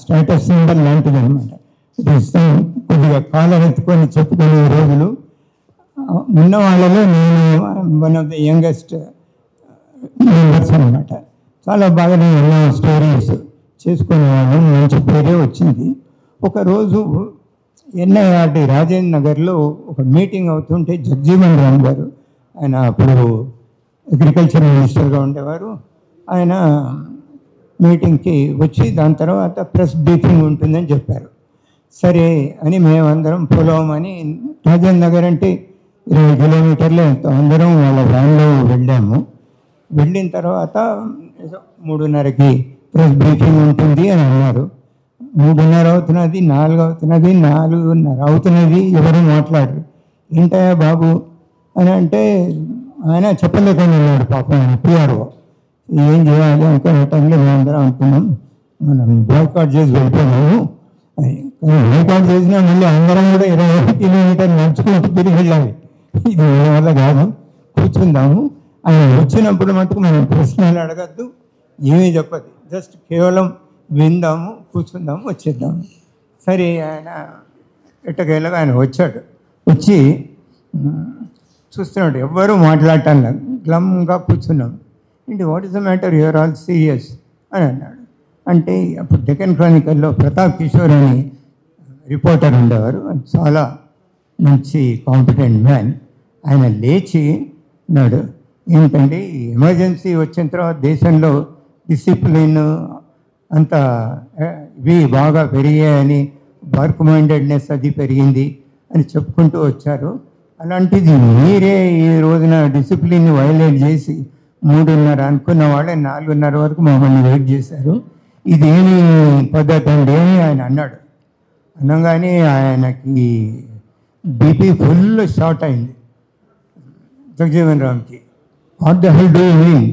స్టేటస్ సింబల్ లాంటిది అనమాట. కొద్దిగా కాలరెత్తుకొని చెప్పుకునే రోజులు ఉన్న వాళ్ళలో నేను one of the youngest members అనమాట. చాలా బాగా నేను ఎన్నో స్టోరీస్ చేసుకునేవాళ్ళం, మంచి పేరే వచ్చింది. ఒకరోజు ఎన్ఐఆర్టీ రాజేంద్ర నగర్లో ఒక మీటింగ్ అవుతుంటే జగ్జీవన్ రామ్ గారు, ఆయన అప్పుడు అగ్రికల్చర్ మినిస్టర్గా ఉండేవారు, ఆయన మీటింగ్కి వచ్చి దాని తర్వాత ప్రెస్ బ్రీఫింగ్ ఉంటుందని చెప్పారు. సరే అని మేమందరం పొలం అని, రాజేంద్ర నగర్ అంటే 20 కిలోమీటర్లు ఎంతో, అందరం వాళ్ళ వ్యాన్లో వెళ్ళాము. వెళ్ళిన తర్వాత 3:30కి ప్రెస్ బ్రీఫింగ్ ఉంటుంది అని అన్నారు. 3:30 అవుతున్నది, 4 అవుతున్నది, 4:30 అవుతున్నది, ఎవరు మాట్లాడరు. ఏంటయ్యా బాబు అని అంటే ఆయన చెప్పలేకుండా ఉన్నాడు పాపం, ఆయన పిఆర్ఓ. ఏం చేయాలి అనుకునే టైంలో మేమందరం అనుకున్నాం మనం బాయ్కాట్ చేసి వెళ్ళిపోయాము అని. కానీ బాయ్కాట్ చేసినా మళ్ళీ అందరం కూడా 20 కిలోమీటర్లు నడుచుకుంటూ తిరిగి వెళ్ళాలి. ఇది వల్ల కాదు, కూర్చుందాము. ఆయన వచ్చినప్పుడు మటుకు మనం ప్రశ్నలు అడగద్దు, ఏమీ చెప్పదు, జస్ట్ కేవలం విందాము, కూర్చుందాము, వచ్చేద్దాము. సరే ఆయన ఎట్టకేళ్ళగా ఆయన వచ్చాడు. వచ్చి చూస్తున్నాడు, ఎవ్వరూ మాట్లాడటం లేదు, గ్లమ్గా కూర్చున్నాం. ఏంటి what is the matter, you're all serious అని అన్నాడు. అంటే అప్పుడు డెక్కన్ క్రానికల్లో ప్రతాప్ కిషోర్ అని రిపోర్టర్ ఉండేవారు, చాలా మంచి కాంపిటెంట్ మ్యాన్. ఆయన లేచి అన్నాడు, ఏంటంటే ఎమర్జెన్సీ వచ్చిన తర్వాత దేశంలో డిసిప్లిన్ అంతా ఇవి బాగా పెరిగాయని, వర్క్ మైండెడ్నెస్ అది పెరిగింది అని చెప్పుకుంటూ వచ్చారు. అలాంటిది మీరే ఈ రోజున డిసిప్లిన్ వైలేట్ చేసి 3:30 అనుకున్న వాళ్ళే 4:30 వరకు మమ్మల్ని వెయిట్ చేశారు. ఇదేమి పద్ధతి అండి అని ఆయన అన్నాడు. అనగానే ఆయనకి బీపీ ఫుల్ షార్ట్ అయింది జగజీవన్ రామ్కి. What the hell do you mean?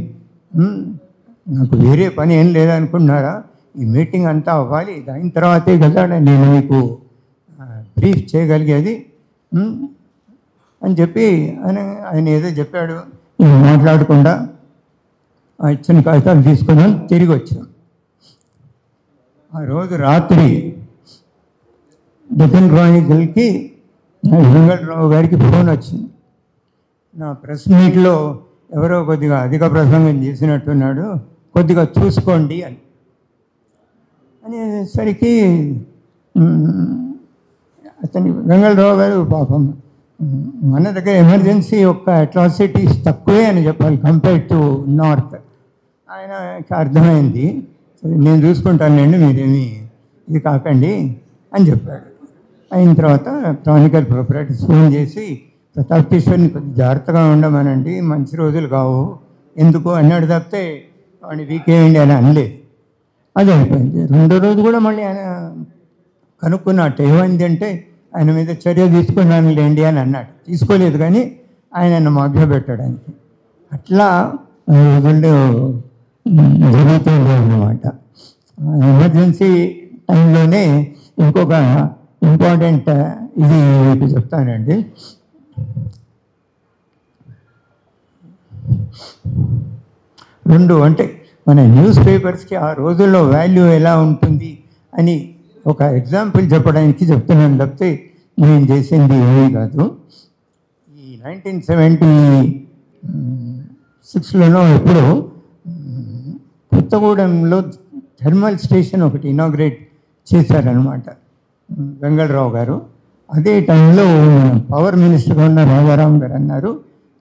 నాకు వేరే పని ఏం లేదనుకుంటున్నారా? ఈ మీటింగ్ అంతా అవ్వాలి, అయిన తర్వాతే కదా నేను మీకు బ్రీఫ్ చేయగలిగేది అని చెప్పి ఆయన ఏదో చెప్పాడు. నేను మాట్లాడకుండా ఇచ్చిన కాగితాలు తీసుకుని తిరిగి వచ్చాం. ఆ రోజు రాత్రి డెక్కన్ క్రానికల్కి వెంకటరావు గారికి ఫోన్ వచ్చింది. నా ప్రెస్ మీట్లో ఎవరో కొద్దిగా అధిక ప్రసంగం చేసినట్టున్నాడు, కొద్దిగా చూసుకోండి అని అనేసరికి అతని వెంకటరావు గారు పాపం మన దగ్గర ఎమర్జెన్సీ యొక్క అట్రాసిటీస్ తక్కువే అని చెప్పాలి కంపేర్ టు నార్త్. ఆయనకి అర్థమైంది, నేను చూసుకుంటానండి మీరేమి ఇది కాకండి అని చెప్పాడు. అయిన తర్వాత క్రానికల్ ప్రొపరేటర్స్ ఫోన్ చేసి ప్రతాప్ కిషోర్ని కొద్దిగా జాగ్రత్తగా ఉండమనండి, మంచి రోజులు కావు ఎందుకు అన్నాడు తప్పితే వాడిని వీకేయండి అని అనలేదు. అది అయిపోయింది. రెండో రోజు కూడా మళ్ళీ ఆయన కనుక్కున్నట్టు ఏమైంది అంటే ఆయన మీద చర్య తీసుకున్నాను లేండి అని అన్నాడు. తీసుకోలేదు కానీ ఆయన మభ్య పెట్టడానికి అట్లా రోజుల్లో జరుగుతుంది అన్నమాట. ఎమర్జెన్సీ టైంలోనే ఇంకొక ఇంపార్టెంట్ ఇది మీకు చెప్తానండి. రెండు అంటే మన న్యూస్ పేపర్స్కి ఆ రోజుల్లో వాల్యూ ఎలా ఉంటుంది అని ఒక ఎగ్జాంపుల్ చెప్పడానికి చెప్తున్నాను తప్పితే నేను చేసింది ఏమీ కాదు. ఈ 1976లోనో ఎప్పుడో కొత్తగూడెంలో థర్మల్ స్టేషన్ ఒకటి ఇనాగ్రేట్ చేశారనమాట వెంకటరావు గారు. అదే టైంలో పవర్ మినిస్టర్గా ఉన్న రాజారాం గారు అన్నారు,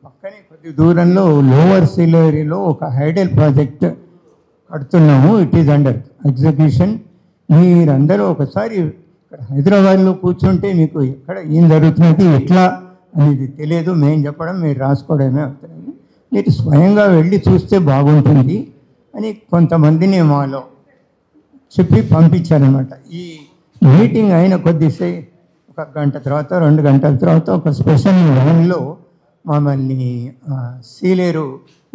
పక్కనే కొద్ది దూరంలో లోవర్ సిలేరీలో ఒక హైడల్ ప్రాజెక్ట్ కడుతున్నాము, ఇట్ ఈజ్ అండర్ ఎగ్జిక్యూషన్, మీరందరూ ఒకసారి ఇక్కడ హైదరాబాద్లో కూర్చుంటే మీకు ఎక్కడ ఏం జరుగుతున్నది ఎట్లా అనేది తెలియదు, మేము చెప్పడం మీరు రాసుకోవడమే అవుతుంది, మీరు స్వయంగా వెళ్ళి చూస్తే బాగుంటుంది అని కొంతమందిని మాలో చెప్పి పంపించారనమాట. ఈ మీటింగ్ అయిన కొద్దిసేపు ఒక గంట తర్వాత 2 గంటల తర్వాత ఒక స్పెషల్ వ్యాన్లో మమ్మల్ని సీలేరు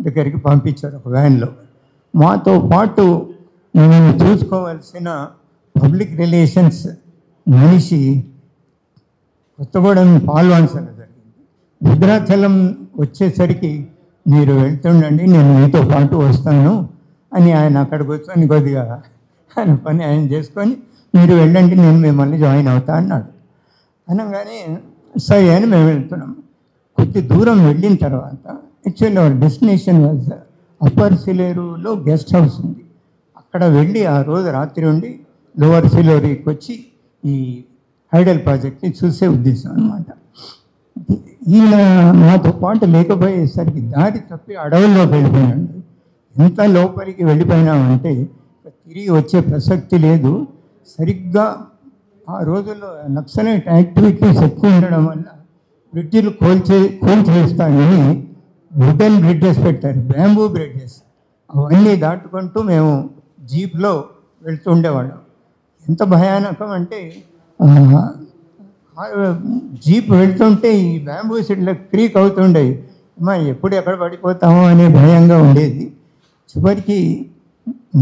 దగ్గరికి పంపించారు. ఒక వ్యాన్లో మాతో పాటు మేము చూసుకోవాల్సిన పబ్లిక్ రిలేషన్స్ మనిషి కొత్తగూడెం పాల్వాన్సన జరిగింది. భద్రాచలం వచ్చేసరికి మీరు వెళ్తుండండి, నేను మీతో పాటు వస్తాను అని ఆయన అక్కడ కూర్చొని కొద్దిగా ఆయన పని ఆయన చేసుకొని మీరు వెళ్ళండి నేను మిమ్మల్ని జాయిన్ అవుతా అన్నాడు. అనగానే సరే అని మేము వెళ్తున్నాం. కొద్ది దూరం వెళ్ళిన తర్వాత actually our destination was upper సిలేరులో గెస్ట్ హౌస్ ఉంది. అక్కడ వెళ్ళి ఆ రోజు రాత్రి ఉండి లోవర్ సిలేరుకి వచ్చి ఈ హైడల్ ప్రాజెక్ట్ని చూసే ఉద్దేశం అనమాట. ఈయన మాతో పాటు లేకపోయేసరికి దారి తప్పి అడవుల్లోకి వెళ్ళిపోయాడు. ఎంత లోపలికి వెళ్ళిపోయినామంటే తిరిగి వచ్చే ప్రసక్తి లేదు. సరిగ్గా ఆ రోజుల్లో నక్సలైట్ యాక్టివిటీస్ ఎక్కువ ఉండడం వల్ల బ్రిడ్జిలు కూల్చేస్తానని వుడెన్ బ్రిడ్జెస్ పెట్టారు, బ్యాంబూ బ్రిడ్జెస్. అవన్నీ దాటుకుంటూ మేము జీప్లో వెళ్తూ ఉండేవాళ్ళం. ఎంత భయానకం అంటే జీప్ వెళ్తుంటే ఈ బ్యాంబూ ఇట్లా క్రీక్ అవుతుండేవి. అమ్మా ఎప్పుడు ఎక్కడ పడిపోతామో అనే భయంగా ఉండేది. చివరికి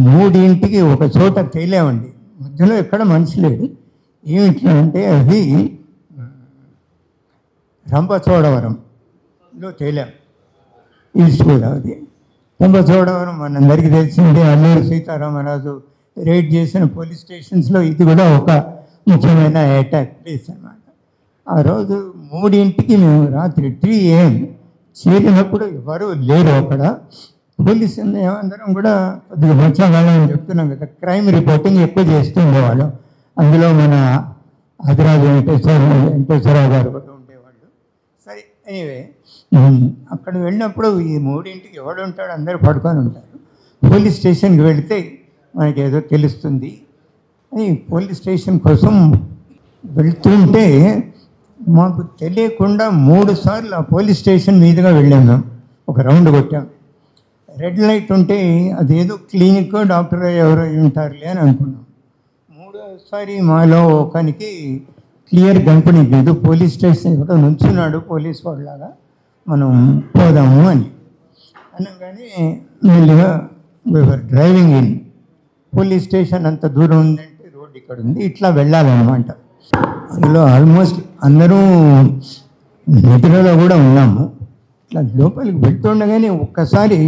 3ంటికి ఒక చోట తేలామండి. మధ్యలో ఎక్కడ మనిషి లేడు. ఏమిట్లా అంటే అది రంపచోడవరంలో తేలాం, ఈస్ట్ గోదావరి. రంపచోడవరం మనందరికీ తెలిసిందే, అల్లూరి సీతారామరాజు రైడ్ చేసిన పోలీస్ స్టేషన్స్లో ఇది కూడా ఒక ముఖ్యమైన అటాక్ ప్లేస్ అన్నమాట. ఆ రోజు 3ంటికి మేము రాత్రి 3 AM చేరినప్పుడు ఎవరు లేరు అక్కడ. పోలీసు మేమందరం కూడా కొద్దిగా వచ్చామని చెప్తున్నాం కదా, క్రైమ్ రిపోర్టింగ్ ఎక్కువ చేస్తూ ఉండేవాళ్ళం. అందులో మన ఆదిరాజు వెంకటేశ్వరరావు గారు కూడా ఉండేవాళ్ళు. సరే ఎనీవే అక్కడ వెళ్ళినప్పుడు ఈ 3ంటికి ఎవడు ఉంటాడు, అందరూ పడుకొని ఉంటారు. పోలీస్ స్టేషన్కి వెళితే మనకి ఏదో తెలుస్తుంది అని పోలీస్ స్టేషన్ కోసం వెళ్తుంటే మాకు తెలియకుండా 3 సార్లు ఆ పోలీస్ స్టేషన్ మీదుగా వెళ్ళాం. మేము ఒక రౌండ్ కొట్టాం. రెడ్ లైట్ ఉంటే అదేదో క్లినిక్ డాక్టర్ ఎవరో ఉంటారులే అని అనుకున్నాం. 3వసారి మాలో ఒకనికి క్లియర్ కనపడలేదు, పోలీస్ స్టేషన్ ఎవరో నుంచున్నాడు పోలీస్ వాళ్ళలాగా, మనం పోదాము అని. అనగానే మెల్లిగా we're driving in. Police station అంత దూరం ఉందంటే రోడ్ ఇక్కడ ఉంది, ఇట్లా వెళ్ళాలన్నమాట. అందులో ఆల్మోస్ట్ అందరూ నిద్రలో కూడా ఉన్నాము. ఇట్లా లోపలికి వెళ్తుండగానే ఒక్కసారి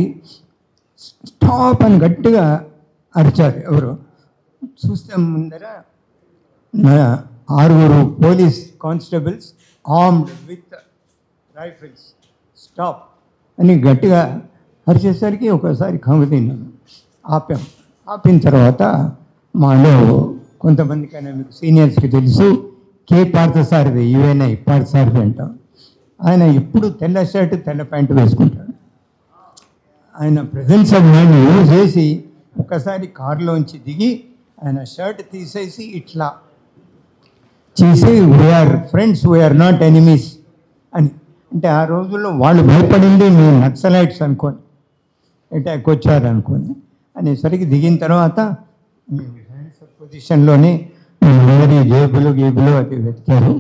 స్టాప్ అని గట్టిగా అరిచారు ఎవరు. చూస్తే ముందర 6 police constables armed with rifles. Stop అని గట్టిగా అరిచేసరికి ఒకసారి కంగు తిన్నాను. ఆపిన తర్వాత మాలో కొంతమందికైనా మీకు సీనియర్స్కి తెలుసు, కే పార్థసారథి, యుఎన్ఐ పార్థసారథి అంటాం. ఆయన ఎప్పుడు తెల్ల షర్ట్ తెల్ల ప్యాంటు వేసుకుంటాడు. ఆయన ప్రెజెన్స్ ఆఫ్ మైండ్ యూజ్ చేసి ఒకసారి కారులోంచి దిగి ఆయన షర్ట్ తీసేసి ఇట్లా చేసి we're friends, we're not enemies అని. అంటే ఆ రోజుల్లో వాళ్ళు భయపడింది మేము నక్సలైట్స్ అనుకోని, అటాక్ వచ్చారు అనుకోని. అనేసరికి దిగిన తర్వాత మేము హ్యాండ్స్ అప్ పొజిషన్లోనే అందరి జేబులు అది వెతికారు.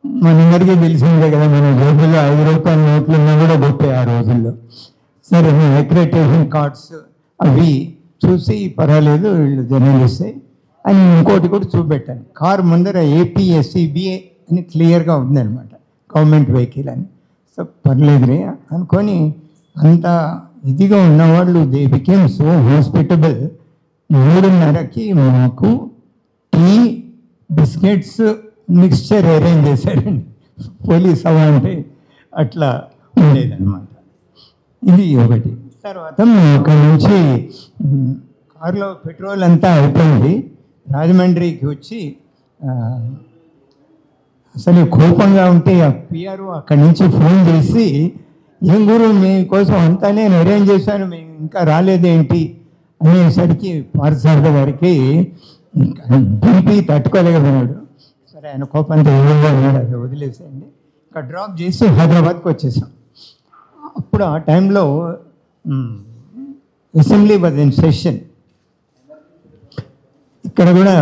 మనందరికీ తెలిసిందే కదా, మన జేబులో 5 రూపాయల నోట్లు ఉన్నా కూడా గొప్పే ఆ రోజుల్లో. సరే అక్రెడిటేషన్ కార్డ్స్ అవి చూసి పర్వాలేదు వీళ్ళు జర్నలిస్టే అని ఇంకోటి కూడా చూపెట్టాను. కారు ముందర APSCBA అని క్లియర్గా ఉందన్నమాట, గవర్నమెంట్ వెహికల్ అని. సో పర్లేదురే అనుకొని అంత ఇదిగా ఉన్నవాళ్ళు దే బికేమ్ సో హాస్పిటబుల్. 3:30కి మాకు టీ, బిస్కెట్స్, మిక్స్చర్ అరేంజ్ చేశారండి. పోలీస్ సభ అంటే అట్లా ఉండేదన్నమాట. ఇది ఒకటి. తర్వాత మేము అక్కడి నుంచి కారులో పెట్రోల్ అంతా అయిపోయింది. రాజమండ్రికి వచ్చి అసలు కోపంగా ఉంటే ఆ పిఆర్ఓ అక్కడి నుంచి ఫోన్ చేసి, ఏం గురు మీకోసం అంతా నేను అరేంజ్ చేశాను, మేము ఇంకా రాలేదేంటి అనేసరికి పార్థసారథి గారికి బీపీ తట్టుకోలేకపోయాడు. సరే ఆయన కోపంతో ఏమో అన్నాడు, అది వదిలేసేయండి. ఇంకా డ్రాప్ చేసి హైదరాబాద్కి వచ్చేసాం. అప్పుడు ఆ టైంలో అసెంబ్లీ వాజ్ ఇన్ సెషన్. ఇక్కడ కూడా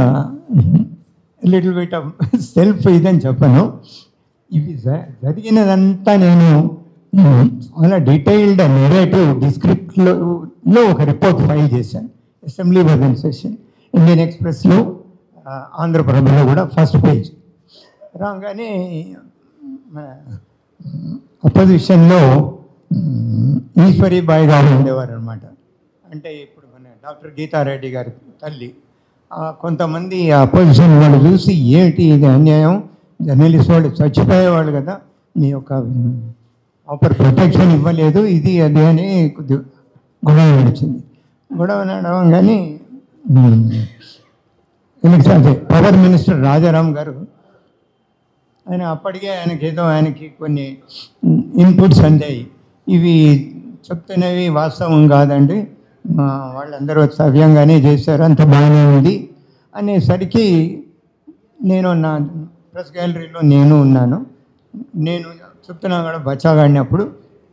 లిటిల్ బిట్ ఆఫ్ సెల్ఫ్ ఇదని చెప్పను. ఇవి జరిగినదంతా నేను చాలా డీటెయిల్డ్ నెరేటివ్ డిస్క్రిప్ట్లో ఒక రిపోర్ట్ ఫైల్ చేశాను. Assembly was in session, Indian ఎక్స్ప్రెస్లో, ఆంధ్రప్రభలో కూడా ఫస్ట్ పేజ్ రాగానే మన అపోజిషన్లో ఈశ్వరీబాయి గారు ఉండేవారు అనమాట. అంటే ఇప్పుడు మన డాక్టర్ గీతారెడ్డి గారి తల్లి. కొంతమంది అపోజిషన్ వాళ్ళు చూసి ఏంటి ఇది అన్యాయం, జర్నలిస్ట్ వాళ్ళు చచ్చిపోయేవాళ్ళు కదా, మీ యొక్క ప్రాపర్ ప్రొటెక్షన్ ఇవ్వలేదు, ఇది అది అని కొద్ది గొడవ నడిచింది. గొడవ నడవంగానే అదే పవర్ మినిస్టర్ రాజారాం గారు, ఆయన అప్పటికే ఆయనకి కొన్ని ఇన్పుట్స్ అందాయి. ఇవి చెప్తున్నవి వాస్తవం కాదండి, వాళ్ళందరూ సవ్యంగానే చేశారు, అంత బాగానే ఉంది అనేసరికి నేను నా ప్రెస్ గ్యాలరీలో నేను ఉన్నాను. నేను చెప్తున్నా కూడా బచ్చాగాడిని. అప్పుడు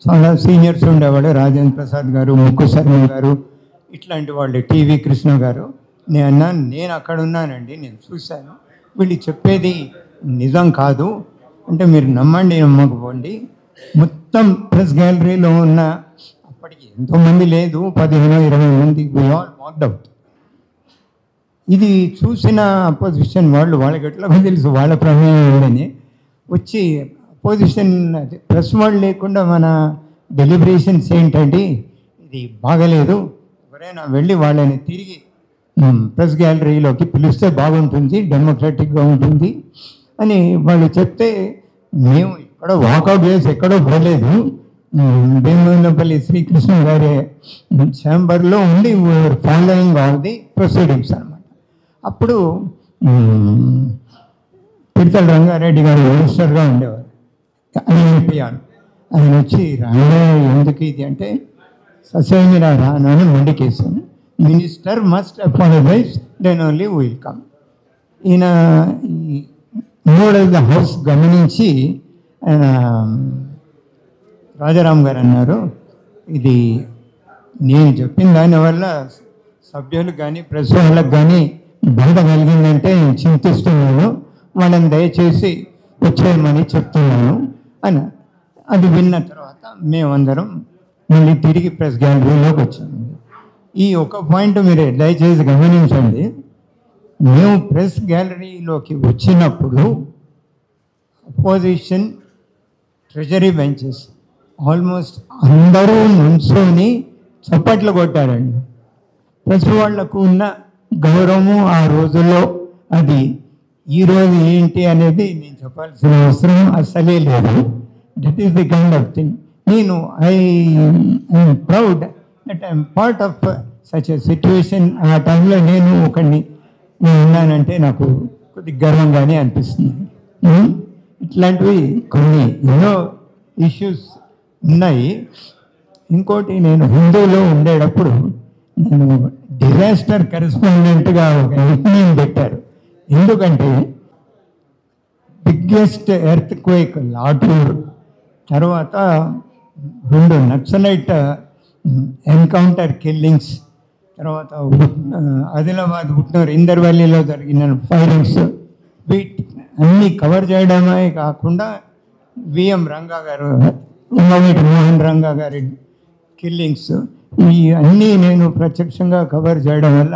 చాలా సీనియర్స్ ఉండేవాడు, రాజేంద్ర ప్రసాద్ గారు, ముక్కు శర్మ గారు, ఇట్లాంటి వాళ్ళు, టీవీ కృష్ణ గారు. నేను అన్నాను, నేను అక్కడ ఉన్నానండి, నేను చూశాను, వీళ్ళు చెప్పేది నిజం కాదు అంటే మీరు నమ్మండి నమ్మకపోండి. మొత్తం ప్రెస్ గ్యాలరీలో ఉన్న అప్పటికి ఎంతోమంది లేదు, 15-20 మంది, వి ఆల్ వాక్డ్ అవుట్. ఇది చూసిన అపోజిషన్ వాళ్ళకి ఎట్లా తెలుసు వాళ్ళ ప్రమేయం ఉందని వచ్చి, అపోజిషన్ ప్రెస్ వాళ్ళు లేకుండా మన డెలిబరేషన్స్ ఏంటండి, ఇది బాగలేదు, ఎవరైనా వెళ్ళి వాళ్ళని తిరిగి ప్రెస్ గ్యాలరీలోకి పిలిస్తే బాగుంటుంది, డెమోక్రాటిక్గా ఉంటుంది అని వాళ్ళు చెప్తే, మేము ఇక్కడ వాకౌట్ చేసి ఎక్కడో పోలేదు, భీమవరంపల్లి శ్రీకృష్ణ గారి ఛాంబర్లో ఉండి ఫాలోయింగ్ ఆల్ ది ప్రొసీడింగ్స్ అనమాట. అప్పుడు పిడతల రంగారెడ్డి గారు మినిస్టర్గా ఉండేవారు, ఆయన ఆయన వచ్చి రాండే ఎందుకు ఇది అంటే, ససేమిరా రాను అని మొండికేసాను. Minister must apologize, then only will come. ఈయన ఈ మోడల్ హౌస్ గమనించి ఆయన రాజారాం గారు అన్నారు, ఇది నేను చెప్పిన దానివల్ల సభ్యులకు కానీ ప్రెస్ వాళ్ళకు కానీ బాధ కలిగిందంటే నేను చింతిస్తున్నాను, వాళ్ళని దయచేసి వచ్చేయమని చెప్తున్నాను అని. అది విన్న తర్వాత మేమందరం మళ్ళీ తిరిగి ప్రెస్ గ్యాలరీలోకి వచ్చాను. ఈ ఒక పాయింట్ మీరు దయచేసి గమనించండి. మేము ప్రెస్ గ్యాలరీలోకి వచ్చినప్పుడు అపోజిషన్ ట్రెజరీ బెంచెస్ ఆల్మోస్ట్ అందరూ నుంచొని చప్పట్లు కొట్టారండి. ప్రెస్ వాళ్లకు ఉన్న గౌరవము ఆ రోజుల్లో అది ఈరోజు ఏంటి అనేది నేను చెప్పాల్సిన అవసరం అసలే లేదు. That is the kind of thing. నేను I'm proud that I'm part of such a situation. ఆ టైంలో నేను ఒకడిని ఉన్నానంటే నాకు కొద్దిగా గర్వంగానే అనిపిస్తుంది. ఇట్లాంటివి కొన్ని ఎన్నో ఇష్యూస్ ఉన్నాయి. ఇంకోటి, నేను హిందూలో ఉండేటప్పుడు నేను డిజాస్టర్ కరెస్పాండెంట్గా ఒక నిక్నేమ్ పెట్టారు. ఎందుకంటే బిగ్గెస్ట్ ఎర్త్ క్వేక్ లాటూర్, తర్వాత 2 నక్సలైట్ ఎన్కౌంటర్ కిల్లింగ్స్, తర్వాత ఆదిలాబాద్ ఉట్నూరు ఇందర్వల్లిలో జరిగిన ఫైరింగ్స్, వీటి అన్నీ కవర్ చేయడమే కాకుండా విఎం రంగా గారు, ఉమ్మవీటి మోహన్ రంగా గారి కిల్లింగ్స్, ఈ అన్నీ నేను ప్రత్యక్షంగా కవర్ చేయడం వల్ల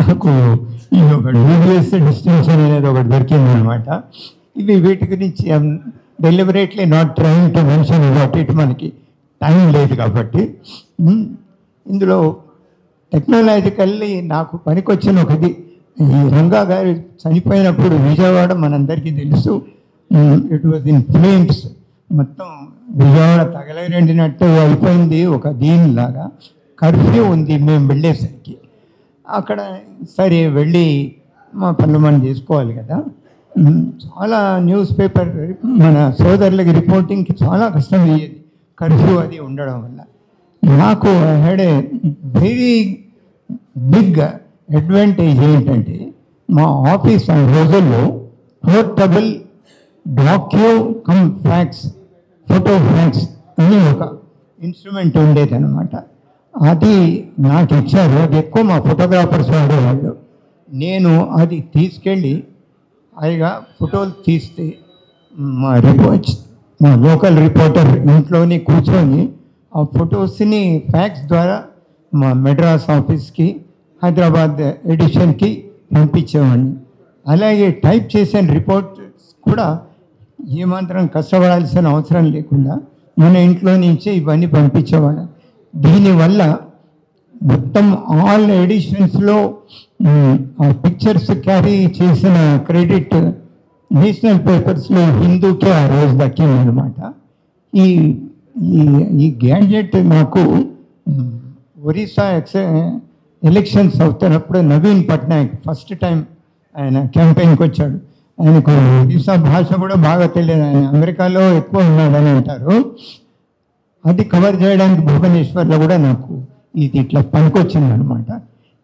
నాకు ఈ ఒక యూబిఎస్ డిస్టింక్షన్ అనేది ఒకటి దొరికిందనమాట. వీటి గురించి deliberately not trying to mention about it, మనకి టైం లేదు కాబట్టి. ఇందులో టెక్నాలజికల్లీ నాకు పనికొచ్చిన ఒకటి, ఈ రంగా గారు చనిపోయినప్పుడు విజయవాడ మనందరికీ తెలుసు, ఇట్ వాజ్ ఇన్ ఫ్లేమ్స్. మొత్తం విజయవాడ తగలరెండినట్టు అయిపోయింది. ఒక దీనిలాగా కర్ఫ్యూ ఉంది మేము వెళ్ళేసరికి. అక్కడ సరే వెళ్ళి మా పనులు మనం చేసుకోవాలి కదా. చాలా న్యూస్ పేపర్ మన సోదరులకి రిపోర్టింగ్కి చాలా కష్టం అయ్యేది కర్ఫ్యూ అది ఉండడం వల్ల. నాకు had a very big advantage ఏంటంటే, మా ఆఫీస్ ఆ రోజుల్లో portable docu cum fax, photo fax అని ఒక ఇన్స్ట్రుమెంట్ ఉండేది అనమాట. అది నాకు ఇచ్చారు. అది ఎక్కువ మా ఫోటోగ్రాఫర్స్ వాడేవాళ్ళు. నేను అది తీసుకెళ్ళి హాయిగా ఫోటోలు తీస్తే మా లోకల్ రిపోర్టర్ ఇంట్లోనే కూర్చొని ఆ ఫొటోస్ని ఫ్యాక్స్ ద్వారా మా మెడ్రాస్ ఆఫీస్కి, హైదరాబాద్ ఎడిషన్కి పంపించేవాడిని. అలాగే టైప్ చేసిన రిపోర్ట్స్ కూడా ఏమాత్రం కష్టపడాల్సిన అవసరం లేకుండా మన ఇంట్లో నుంచే ఇవన్నీ పంపించేవాళ్ళం. దీనివల్ల మొత్తం ఆల్ ఎడిషన్స్లో ఆ పిక్చర్స్ క్యారీ చేసిన క్రెడిట్ నేషనల్ పేపర్స్లో హిందూకే ఆ రోజు దక్కిందనమాట. ఈ ఈ గ్యాడ్జెట్ నాకు ఒరిస్సా ఎలక్షన్స్ అవుతున్నప్పుడు నవీన్ పట్నాయక్ ఫస్ట్ టైం ఆయన క్యాంపెయిన్కి వచ్చాడు. ఆయనకు ఒరిస్సా భాష కూడా బాగా తెలియదు, ఆయన అమెరికాలో ఎక్కువ ఉన్నాడని అంటారు. అది కవర్ చేయడానికి భువనేశ్వర్లో కూడా నాకు ఇది ఇట్లా పనికొచ్చింది అనమాట.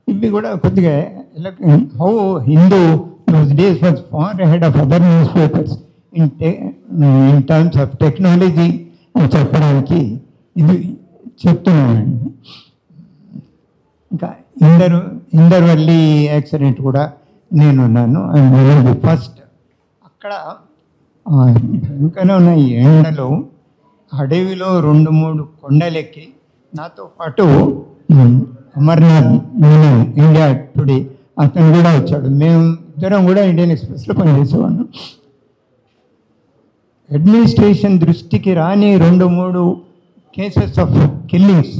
ఇవి కూడా కొద్దిగా how Hindu those days was far ahead of other newspapers in terms of technology చెప్పడానికి ఇది చెప్తున్నానండి. ఇంకా ఇందర్వల్లి యాక్సిడెంట్ కూడా నేనున్నాను. ఐ ఫస్ట్ అక్కడ ఇంకనే ఉన్న ఈ ఎండలో అడవిలో 2-3 కొండలెక్కి నాతో పాటు అమర్నాథ్ ఇండియా టుడే అతను కూడా వచ్చాడు. మేము ఇద్దరం కూడా ఇండియన్ ఎక్స్ప్రెస్లో పనిచేసేవాళ్ళం. అడ్మినిస్ట్రేషన్ దృష్టికి రాని 2-3 cases of killings,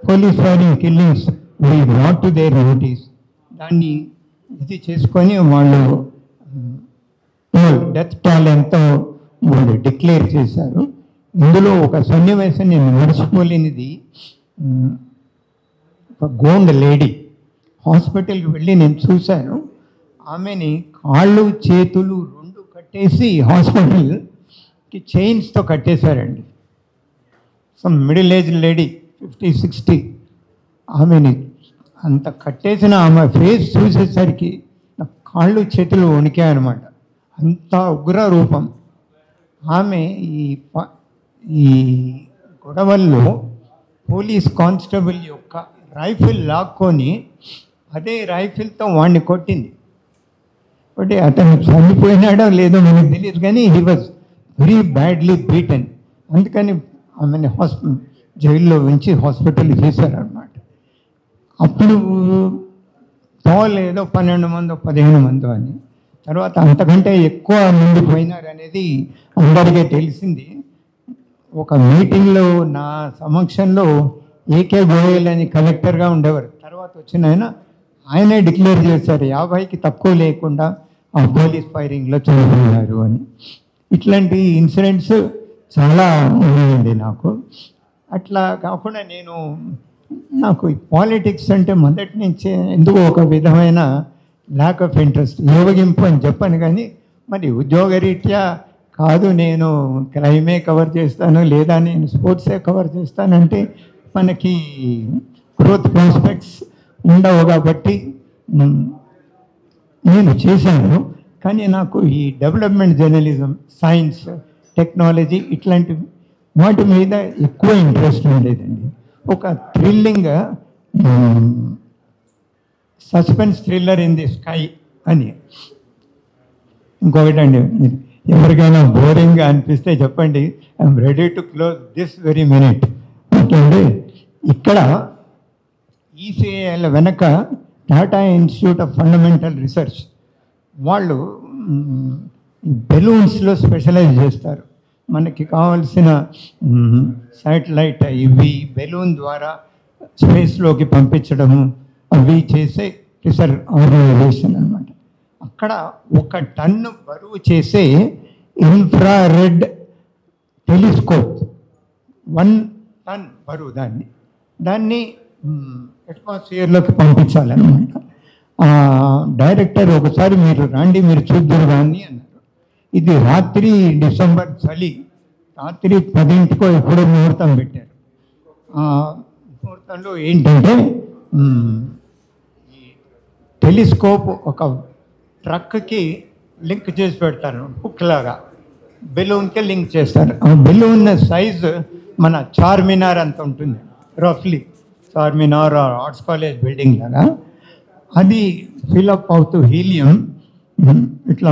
police firing killings we brought to their notice. దాన్ని ఇది చేసుకొని వాళ్ళు డెత్ టాల్ ఎంతో వాళ్ళు డిక్లేర్ చేశారు. ఇందులో ఒక సన్నివేశం నేను మర్చిపోలేనిది, ఒక గోండ్ లేడీ హాస్పిటల్కి వెళ్ళి నేను చూశాను. ఆమెని కాళ్ళు చేతులు 2 కట్టేసి హాస్పిటల్కి చైన్స్తో కట్టేశారండి. Some middle age lady 50-60. ఆమెని అంత కట్టేసిన ఆమె ఫేస్ చూసేసరికి నా కాళ్ళు చేతులు వణికాయన్నమాట. అంత ఉగ్ర రూపం. ఆమె ఈ గొడవల్లో పోలీస్ కానిస్టేబుల్ యొక్క రైఫిల్ లాక్కొని అదే రైఫిల్తో వాడిని కొట్టింది. అంటే అతను చనిపోయినాడో లేదో మనకు తెలియదు, కానీ he was very badly beaten. అందుకని ఆమెని జైల్లో ఉంచి హాస్పిటల్ చేశారన్నమాట. అప్పుడు ఏదో 12 మందో 15 మందో అని, తర్వాత అంతకంటే ఎక్కువ మంది పోయినారు అనేది అందరికీ తెలిసింది. ఒక మీటింగ్లో నా సమక్షంలో ఏకే గోయల్ అని కలెక్టర్గా ఉండేవారు, తర్వాత వచ్చిన ఆయనే డిక్లేర్ చేశారు 50కి తక్కువ లేకుండా ఆ పోలీస్ ఫైరింగ్లో చనిపోయారు అని. ఇట్లాంటి ఇన్సిడెంట్స్ చాలా ఉన్నాయండి నాకు. అట్లా కాకుండా నాకు ఈ పాలిటిక్స్ అంటే మొదటి నుంచే ఎందుకో ఒక విధమైన ల్యాక్ ఆఫ్ ఇంట్రెస్ట్, యోగింపు అని చెప్పాను. కానీ మరి ఉద్యోగరీత్యా కాదు, నేను క్రైమే కవర్ చేస్తాను లేదా నేను స్పోర్ట్సే కవర్ చేస్తానంటే మనకి గ్రోత్ ప్రాస్పెక్ట్స్ ఉండవు కాబట్టి నేను చేశాను. కానీ నాకు ఈ డెవలప్మెంట్ జర్నలిజం, సైన్స్, టెక్నాలజీ ఇట్లాంటి వాటి మీద ఎక్కువ ఇంట్రెస్ట్ ఉండేదండి. ఒక thrilling suspense thriller in the sky అని. ఇంకొకటి అండి, ఎవరికైనా బోరింగ్గా అనిపిస్తే చెప్పండి, I'm ready to close this very minute. Okay, ఇక్కడ ఈసీఐఎల్ వెనక Tata institute of fundamental research వాళ్ళు బెలూన్స్లో స్పెషలైజ్ చేస్తారు. మనకి కావాల్సిన శాటిలైట్ ఇవి బెలూన్ ద్వారా స్పేస్లోకి పంపించడము అవి చేసే రీసెర్చ్ ఆర్గనైజేషన్ అనమాట. అక్కడ 1 టన్ను బరువు చేసే ఇన్ఫ్రారెడ్ టెలిస్కోప్, 1 టన్ బరువు దాన్ని అట్మాస్ఫియర్లోకి పంపించాలన్నమాట. డైరెక్టర్ ఒకసారి మీరు రండి, మీరు చూద్దరు కానీ అన్నారు. ఇది రాత్రి డిసెంబర్ చలి, రాత్రి 10ంటికో ఎప్పుడో ముహూర్తం పెట్టారు. ముహూర్తంలో ఏంటంటే ఈ టెలిస్కోప్ ఒక ట్రక్కి లింక్ చేసి పెడతారు, హుక్ లాగా బెలూన్కి లింక్ చేస్తారు. ఆ బెలూన్ సైజు మన చార్మినార్ అంత ఉంటుంది, రఫ్లీ చార్మినార్ ఆర్ట్స్ కాలేజ్ బిల్డింగ్ లాగా. అది ఫిలప్ అవుతూ హీలియం ఇట్లా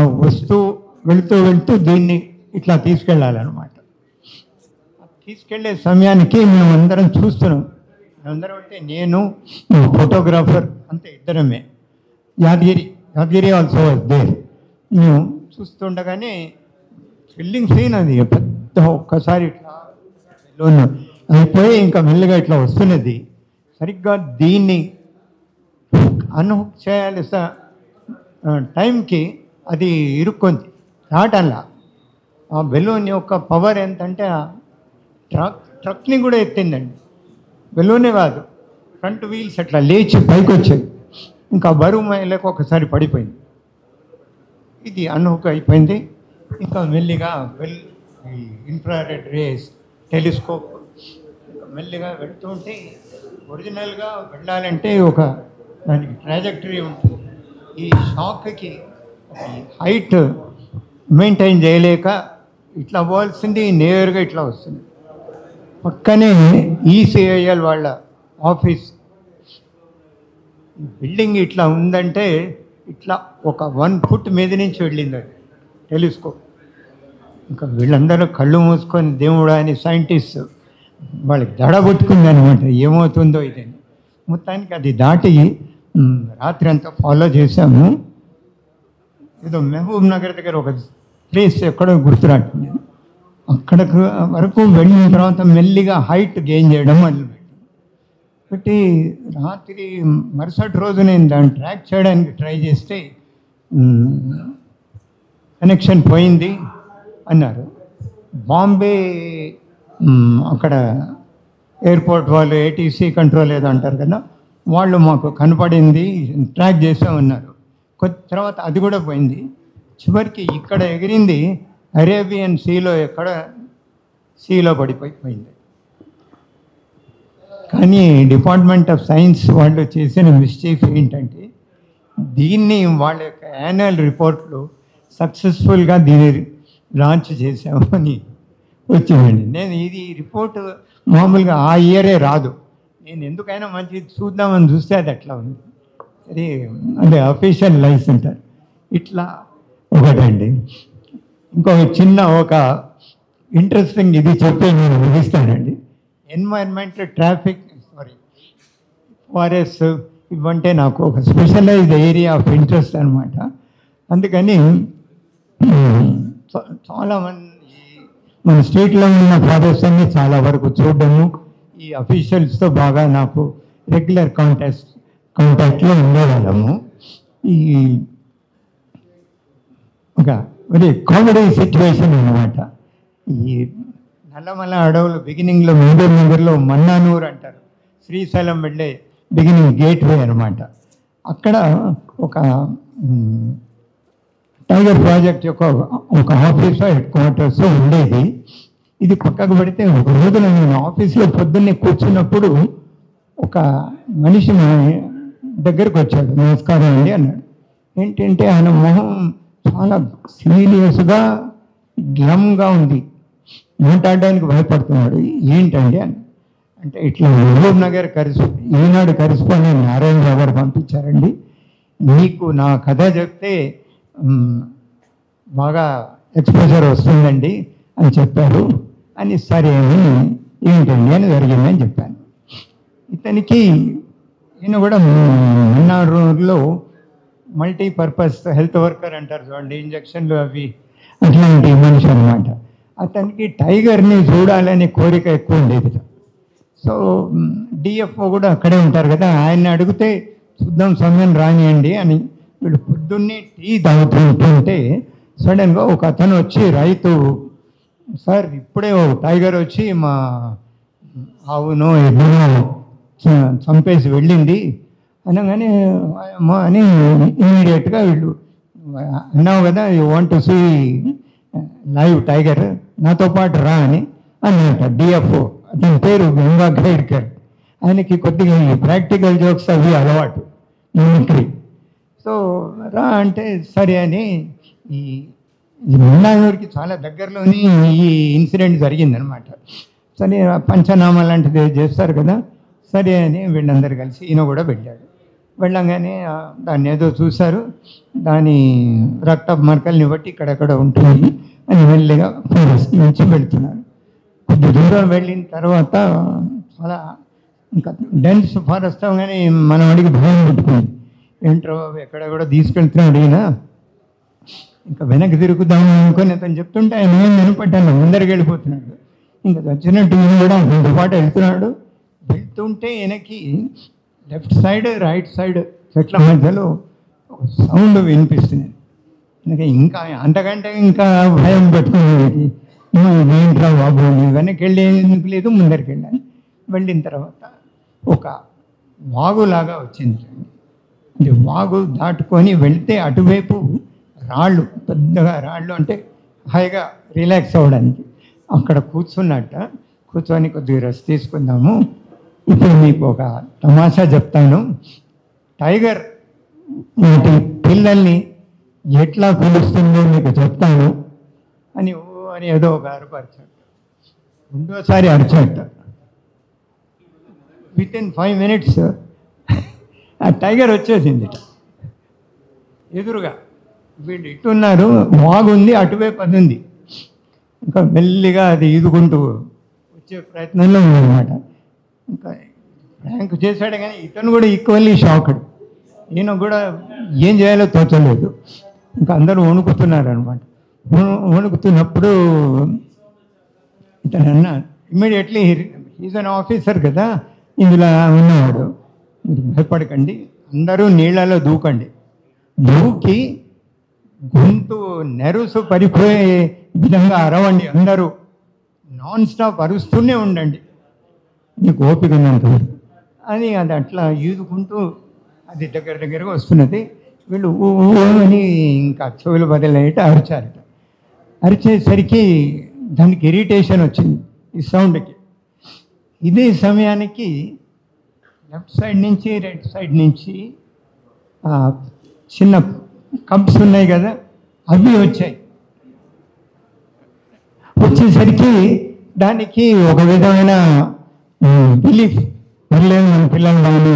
వెళుతూ దీన్ని ఇట్లా తీసుకెళ్ళాలన్నమాట. తీసుకెళ్లే సమయానికి మేము అందరం చూస్తున్నాం. అందరం అంటే నేను, ఫోటోగ్రాఫర్, అంతే ఇద్దరమే. Yadagiri also there. మేము చూస్తుండగానే థ్రిల్లింగ్ సీన్ అది, పెద్ద ఒక్కసారి ఇట్లా అయిపోయి ఇంకా మెల్లగా ఇట్లా వస్తున్నది. సరిగ్గా దీన్ని అన్హుక్ చేయాలి టైంకి అది ఇరుక్కుంది రావటంలా. ఆ బెలూన్ యొక్క పవర్ ఎంతంటే ట్రక్ని కూడా ఎత్తిందండి. బెలూనే కాదు, ఫ్రంట్ వీల్స్ అట్లా లేచి పైకి వచ్చాయి. ఇంకా బరువు మైలకు ఒకసారి పడిపోయింది. ఇది అన్హుక్ అయిపోయింది. ఇంకా మెల్లిగా ఈ ఇన్ఫ్రారెడ్ రేస్ టెలిస్కోప్ మెల్లిగా వెళ్తుంటే, ఒరిజినల్గా వెళ్ళాలంటే ఒక దానికి ట్రాజెక్టరీ ఉంటుంది. ఈ షాక్కి హైట్ మెయింటైన్ చేయలేక ఇట్లా పోవాల్సింది నేరుగా ఇట్లా వస్తుంది. పక్కనే ఈసీఐఎల్ వాళ్ళ ఆఫీస్. బిల్డింగ్ ఇట్లా ఉందంటే ఇట్లా ఒక 1 ఫుట్ మీద నుంచి వెళ్ళింది అది టెలిస్కోప్. ఇంకా వీళ్ళందరూ కళ్ళు మూసుకొని దేవుడా అని సైంటిస్ట్ వాళ్ళకి దడబుట్టుకుంది అనమాట, ఏమవుతుందో ఇదని. మొత్తానికి అది దాటి రాత్రి అంతా ఫాలో చేశాము. ఏదో మహబూబ్ నగర్ దగ్గర ఒక ప్లేస్ ఎక్కడో గుర్తురాట్లేదు, అక్కడికి వరకు వెళ్ళిన తర్వాత మెల్లిగా హైట్ గెయిన్ చేయడం మొదలుపెట్టి రాత్రి మరుసటి రోజు నేను దాన్ని ట్రాక్ చేయడానికి ట్రై చేస్తే కనెక్షన్ పోయింది అన్నారు. బాంబే అక్కడ ఎయిర్పోర్ట్ వాళ్ళు ఏటీసీ కంట్రోల్ ఏదో అంటారు కదా, వాళ్ళు మాకు కనపడింది, ట్రాక్ చేసామన్నారు. తర్వాత అది కూడా పోయింది. చివరికి ఇక్కడ ఎగిరింది అరేబియన్ సీలో, ఎక్కడ సీలో పడిపోయింది. కానీ డిపార్ట్మెంట్ ఆఫ్ సైన్స్ వాళ్ళు చేసిన మిస్టేక్ ఏంటంటే దీన్ని వాళ్ళ యొక్క యాన్యువల్ రిపోర్ట్లు సక్సెస్ఫుల్గా దీన్ని లాంచ్ చేసామని వచ్చిందండి. నేను ఇది రిపోర్ట్ మామూలుగా ఆ ఇయరే రాదు, నేను ఎందుకైనా మంచిది చూద్దామని చూస్తే అది అట్లా ఉంది. సరే, అదే అఫీషియల్ లైఫ్ అంటారు. ఇట్లా ఒకటండి. ఇంకొక చిన్న ఒక ఇంట్రెస్టింగ్ ఇది చెప్పి నేను ముగిస్తానండి. ఎన్వైర్న్మెంట్, ట్రాఫిక్, ఫారెస్ట్ ఇవంటే నాకు ఒక స్పెషలైజ్డ్ ఏరియా ఆఫ్ ఇంట్రెస్ట్ అనమాట. అందుకని చాలామంది మన స్టేట్లో ఉన్న ఫారెస్ట్ అన్ని చాలా వరకు చూడడము, ఈ అఫీషియల్స్తో బాగా నాకు రెగ్యులర్ కాంటాక్ట్లో ఉండేవాళ్ళము. ఈ ఒక వెరీ కామెడీ సిచ్యువేషన్ అనమాట. ఈ నల్లమల అడవులు బిగినింగ్లో నగర్లో మన్నానూరు అంటారు, శ్రీశైలం వెళ్ళే బిగినింగ్ గేట్వే అనమాట. అక్కడ ఒక టైగర్ ప్రాజెక్ట్ యొక్క ఒక ఆఫీస్ హెడ్ క్వార్టర్స్ ఉండేది. ఇది పక్కకు పెడితే ఒక రోజున నేను ఆఫీస్లో పొద్దున్నే కూర్చున్నప్పుడు ఒక మనిషి నా దగ్గరకు వచ్చాడు. నమస్కారం అండి అన్నాడు. ఏంటంటే ఆయన మొహం చాలా సీరియస్గా గ్లమ్గా ఉంది, మాట్లాడడానికి భయపడుతున్నాడు. ఏంటండి అని అంటే, ఇట్లా నెల్లూరు నగర్ ఈనాడు కరెస్పాండెంట్ నారాయణరావు గారు పంపించారండి, మీకు నా కథ చెప్తే బాగా ఎక్స్పోజర్ వస్తుందండి అని చెప్పారు అని. సరే అని ఏంటండి అని జరిగిందని చెప్పాను. ఇతనికి ఈయన కూడా మన్నారులో మల్టీపర్పస్ హెల్త్ వర్కర్ అంటారు చూడండి, ఇంజక్షన్లు అవి అట్లాంటి మనిషి అనమాట. అతనికి టైగర్ని చూడాలనే కోరిక ఎక్కువ ఉండేది. సో డిఎఫ్ఓ కూడా అక్కడే ఉంటారు కదా, ఆయన్ని అడిగితే చూద్దాం సమయం రానియండి అని. వీళ్ళు పొద్దున్నే టీ తాగుతుంటే సడన్గా ఒక అతను వచ్చి, రైతు సార్ ఇప్పుడే ఓ టైగర్ వచ్చి మా ఆవునో ఎద్దునో చంపేసి వెళ్ళింది అనగానే అమ్మా అని ఇమీడియట్గా వీళ్ళు అన్నావు కదా, you want to see live tiger, నాతో పాటు రా అని అన్నమాట డిఎఫ్ఓ. అతని పేరు గంగా ఖైడ్కర్. ఆయనకి కొద్దిగా ప్రాక్టికల్ జోక్స్ అవి అలవాటు, మిమిక్రీ. సో రా అంటే సరే అని. ఈ మన్నానూరుకి చాలా దగ్గరలోని ఈ ఇన్సిడెంట్ జరిగిందనమాట. సరే పంచనామా లాంటిది చేస్తారు కదా, సరే అని వీళ్ళందరూ కలిసి ఈయన కూడా వెళ్ళాడు. వెళ్ళంగానే దాన్ని ఏదో చూశారు, దాని రక్త మరకల్ని బట్టి ఇక్కడెక్కడ ఉంటుంది అని మెల్లిగా ఫారెస్ట్ నుంచి వెళ్తున్నారు. కొద్ది దూరం వెళ్ళిన తర్వాత చాలా ఇంకా డెన్స్ ఫారెస్ట్ అవగానే మనం అడిగి భయం పెట్టుకుంది, ఏంట్రో ఎక్కడ కూడా తీసుకెళ్తున్నాడు ఈయన, ఇంకా వెనక్కి తిరుగుదాము అనుకొని అతను చెప్తుంటే ఆయన ఏం వినపడ్డాను, ముందరికి వెళ్ళిపోతున్నాడు. ఇంకా వచ్చినట్టు ఈయన కూడా కొంత పాటు వెళ్తున్నాడు. వెళ్తుంటే ఈయనకి లెఫ్ట్ సైడ్ రైట్ సైడ్ చెట్ల మధ్యలో సౌండ్ వినిపిస్తుంది. ఇంకా అంతకంటే ఇంకా భయం పెట్టుకునేది, ఏంట్రా బాబు వెనక్కి వెళ్ళేందుకు లేదు, ముందరికి వెళ్ళాను. వెళ్ళిన తర్వాత ఒక వాగులాగా వచ్చింది. అంటే వాగు దాటుకొని వెళ్తే అటువైపు రాళ్ళు, పెద్దగా రాళ్ళు, అంటే హాయిగా రిలాక్స్ అవ్వడానికి అక్కడ కూర్చొని కొద్దిగా రెస్ట్ తీసుకుందాము. ఇప్పుడు మీకు ఒక తమాషా చెప్తాను, టైగర్ వాటి పిల్లల్ని ఎట్లా పిలుస్తుందో మీకు చెప్తాను అని అని ఏదో ఒక అరుపరిచాడు. రెండోసారి అరిచాట. వితిన్ 5 minutes ఆ టైగర్ వచ్చేసింది ఎదురుగా. వీళ్ళు ఇట్టున్నారు, వాగుంది, అటువైపు అది ఉంది. ఇంకా మెల్లిగా అది ఈదుకుంటూ వచ్చే ప్రయత్నంలో ఉందన్నమాట. ఇంకా ర్యాంక్ చేశాడు కానీ ఇతను కూడా ఈక్వల్లీ షాక్డ్. ఈయన కూడా ఏం చేయాలో తోచలేదు. ఇంకా అందరూ వణుకుతున్నారు అనమాట. వణుకుతున్నప్పుడు ఇతను అన్న ఇమ్మీడియట్లీ, ఈజ్ అన్ ఆఫీసర్ కదా ఇందులో ఉన్నవాడు, మీరు భయపడకండి, అందరూ నీళ్ళలో దూకండి, దూకి గొంతు నెరుసు పడిపోయే విధంగా అరవండి, అందరూ నాన్ స్టాప్ అరుస్తూనే ఉండండి మీకు ఓపిక ఉన్నంత అని. అది అట్లా ఈదుకుంటూ అది దగ్గరగా వస్తున్నది. వీళ్ళు అని ఇంకా చెవులు బదులయ్యేట అరిచారట. అరిచేసరికి దానికి ఇరిటేషన్ వచ్చింది ఈ సౌండ్కి. ఇదే సమయానికి లెఫ్ట్ సైడ్ నుంచి రైట్ సైడ్ నుంచి చిన్న కప్స్ ఉన్నాయి కదా, అవి వచ్చాయి. వచ్చేసరికి దానికి ఒక విధమైన బిలీఫ్, పర్లేదు మన పిల్లలు బాగానే